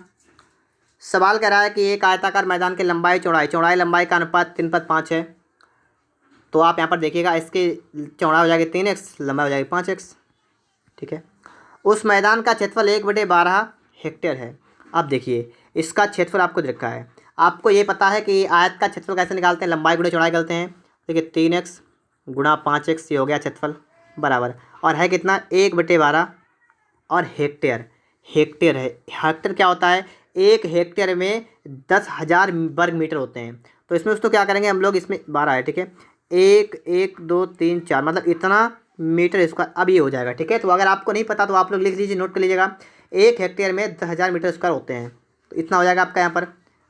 सवाल कह रहा है कि एक आयताकार मैदान के लंबाई चौड़ाई लंबाई का अनुपात 3:5 है। तो आप यहाँ पर देखिएगा, इसकी चौड़ाई हो जाएगी 3x, लंबाई हो जाएगी 5x, ठीक है। उस मैदान का क्षेत्रफल 1/12 हेक्टेयर है। अब देखिए इसका क्षेत्रफल आपको दिख रखा है, आपको ये पता है कि आयत का क्षेत्रफल कैसे निकालते हैं, लंबाई गुणा चौड़ाई करते हैं। देखिए 3x गुणा 5x, ये हो गया क्षेत्रफल बराबर, और है कितना 1/12 और हेक्टेयर, हेक्टेयर है। हेक्टेयर क्या होता है, 1 हेक्टेयर में 10,000 वर्ग मीटर होते हैं। तो इसमें दोस्तों क्या करेंगे हम लोग, इसमें 12 है, ठीक है, 1 1 2 3 4 मतलब इतना मीटर स्क्वायर अब ये हो जाएगा, ठीक है। तो अगर आपको नहीं पता तो आप लोग लिख लीजिए, नोट कर लीजिएगा, 1 हेक्टेयर में 10,000 मीटर स्क्वायर होते हैं। तो इतना हो जाएगा आपका यहाँ पर।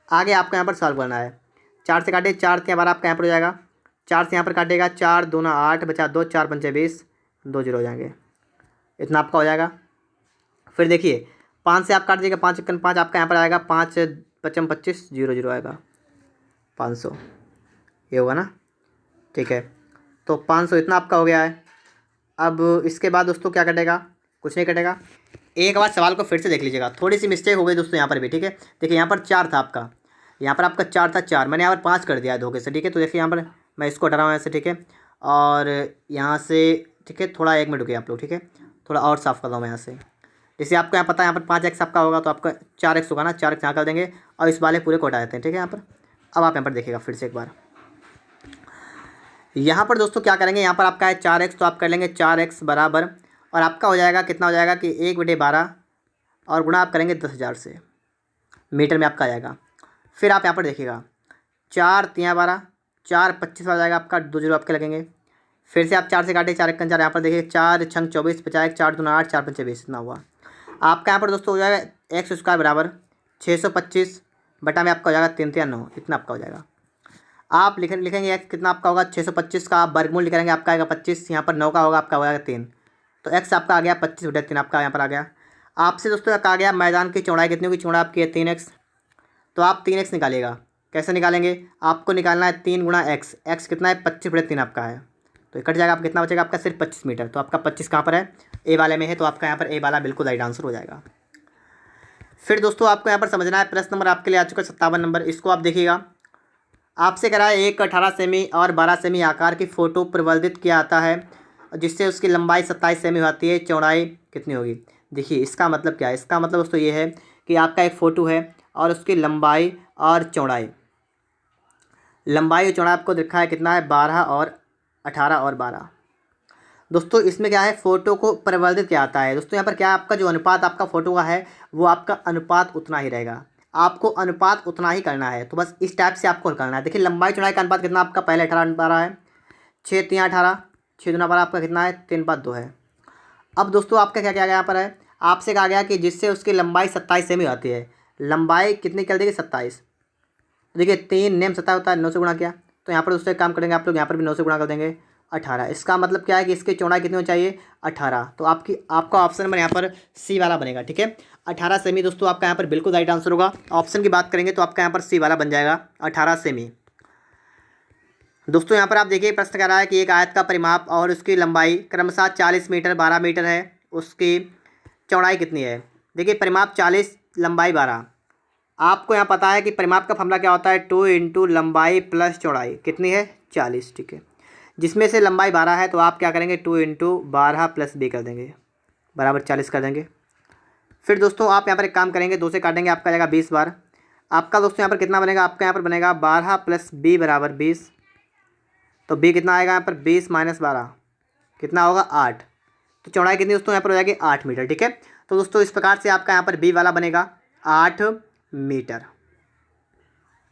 आगे आपको यहाँ पर सॉल्व करना है, 4 से काटे 4 3 12 आपका यहाँ पर हो जाएगा, 4 से यहाँ पर काटेगा 4 2 8 बचा 2 4 5 20, 2 0 हो जाएंगे, इतना आपका हो जाएगा। फिर देखिए 5 से आप काट दीजिएगा, 5 1 5 आपका यहाँ पर आएगा, 5 5 25 0 0 आएगा, 500 ये होगा ना, ठीक है। तो 500 इतना आपका हो गया है। अब इसके बाद दोस्तों क्या कटेगा, कुछ नहीं कटेगा। एक बार सवाल को फिर से देख लीजिएगा, थोड़ी सी मिस्टेक हो गई दोस्तों यहाँ पर भी, ठीक है। देखिए यहाँ पर 4 था आपका, यहाँ पर आपका 4 था, 4 मैंने यहाँ पर 5 कर दिया है धोखे से, ठीक है। तो देखिए यहाँ पर मैं इसको हटा रहा हूँ ऐसे, ठीक है, और यहाँ से, ठीक है, थोड़ा 1 मिनट रुकिए आप लोग, ठीक है, थोड़ा और साफ़ कर रहा हूँ मैं यहाँ से। जैसे आपको यहाँ पता है यहाँ पर 5x आपका होगा, तो आपका 4x होगा ना, 4x यहाँ कर देंगे और इस वाले पूरे को हटा देते हैं, ठीक है। यहाँ पर अब आप यहाँ पर देखिएगा फिर से एक बार, यहाँ पर दोस्तों क्या करेंगे, यहाँ पर आपका है 4x, तो आप कर लेंगे 4x बराबर, और आपका हो जाएगा कितना हो जाएगा कि 1/12 और गुणा आप करेंगे 10,000 से, मीटर में आपका आ जाएगा। फिर आप यहाँ पर देखिएगा 4 3 12, 4 25 आ जाएगा आपका, 2 0 आपके लगेंगे। फिर से आप 4 से काटे 4 1 4, यहाँ पर देखिए 4 6 24 बचाए 4 2 8 4 5 20, इतना हुआ आपका। यहाँ पर दोस्तों हो जाएगा x स्क्वायर बराबर 625 बटा में आपका हो जाएगा 3 3 9, इतना आपका हो जाएगा। आप लिखेंगे x कितना आपका होगा 625 का आप वर्गमूल लिखेंगे, आपका आएगा 25, यहाँ पर 9 का होगा आपका हो जाएगा 3, तो x आपका आ गया 25/3 आपका यहाँ पर आ गया। आपसे दोस्तों कहा गया मैदान की चौड़ाई कितनी होगी, चौड़ाई आपकी है 3x, तो आप 3x निकालिएगा। कैसे निकालेंगे, आपको निकालना है 3 गुणा x, x कितना है 25/3 आपका है, तो कट जाएगा, आप कितना बचेगा आपका सिर्फ 25 मीटर। तो आपका 25 कहाँ पर है, ए वाले में है, तो आपका यहाँ पर ए वाला बिल्कुल राइट आंसर हो जाएगा। फिर दोस्तों आपको यहाँ पर समझना है, प्रश्न नंबर आपके लिए आ चुका है 57 नंबर। इसको आप देखिएगा, आपसे करा है एक 18 सेमी और 12 सेमी आकार की फ़ोटो प्रवर्धित किया आता है, जिससे उसकी लंबाई 27 सेमी होती है, चौड़ाई कितनी होगी। देखिए इसका मतलब क्या है, इसका मतलब दोस्तों ये है कि आपका एक फ़ोटो है और उसकी लंबाई और चौड़ाई आपको दिखा है कितना है, 12 और 18 और 12। दोस्तों इसमें क्या है, फ़ोटो को परिवर्धित किया जाता है। दोस्तों यहाँ पर क्या है, आपका जो अनुपात आपका फ़ोटो का है वो आपका अनुपात उतना ही रहेगा, आपको अनुपात उतना ही करना है। तो बस इस टाइप से आपको करना है। देखिए लंबाई चौड़ाई का अनुपात कितना आपका, पहले 18/12 है, 6 3 18, 6 2 12 आपका कितना है 3/2 है। अब दोस्तों आपका क्या क्या गया यहाँ पर है, आपसे कहा गया कि जिससे उसकी लंबाई 27 सेमी आती है, लंबाई कितनी कर देगी 27, देखिए 3 नेम 17 होता है, 9 से गुणा किया, तो यहाँ पर दोस्तों एक काम करेंगे आप लोग, यहाँ पर भी 9 से गुणा कर देंगे 18। इसका मतलब क्या है कि इसकी चौड़ाई कितनी होनी चाहिए 18। तो आपका ऑप्शन नंबर यहाँ पर सी वाला बनेगा। ठीक है, 18 सेमी दोस्तों आपका यहाँ पर बिल्कुल राइट आंसर होगा। ऑप्शन की बात करेंगे तो आपका यहाँ पर सी वाला बन जाएगा 18 सेमी। दोस्तों यहाँ पर आप देखिए प्रश्न कर रहा है कि एक आयत का परिमाप और उसकी लंबाई क्रमशः 40 मीटर 12 मीटर है, उसकी चौड़ाई कितनी है। देखिए परिमाप 40, लंबाई 12। आपको यहाँ पता है कि परिमाप का फॉर्मूला क्या होता है, 2 इंटू लंबाई प्लस चौड़ाई कितनी है 40। ठीक है, जिसमें से लंबाई 12 है तो आप क्या करेंगे 2 इंटू 12 प्लस बी कर देंगे, बराबर 40 कर देंगे। फिर दोस्तों आप यहाँ पर एक काम करेंगे, 2 से काटेंगे, आपका जाएगा 20 बार। आपका दोस्तों यहाँ पर कितना बनेगा, आपका यहाँ पर बनेगा 12 प्लस बी बराबर 20। तो बी कितना आएगा यहाँ पर 20 माइनस 12 कितना होगा 8। तो चौड़ाई कितनी दोस्तों यहाँ पर हो जाएगी 8 मीटर। ठीक है, तो दोस्तों इस प्रकार से आपका यहाँ पर बी वाला बनेगा 8 मीटर।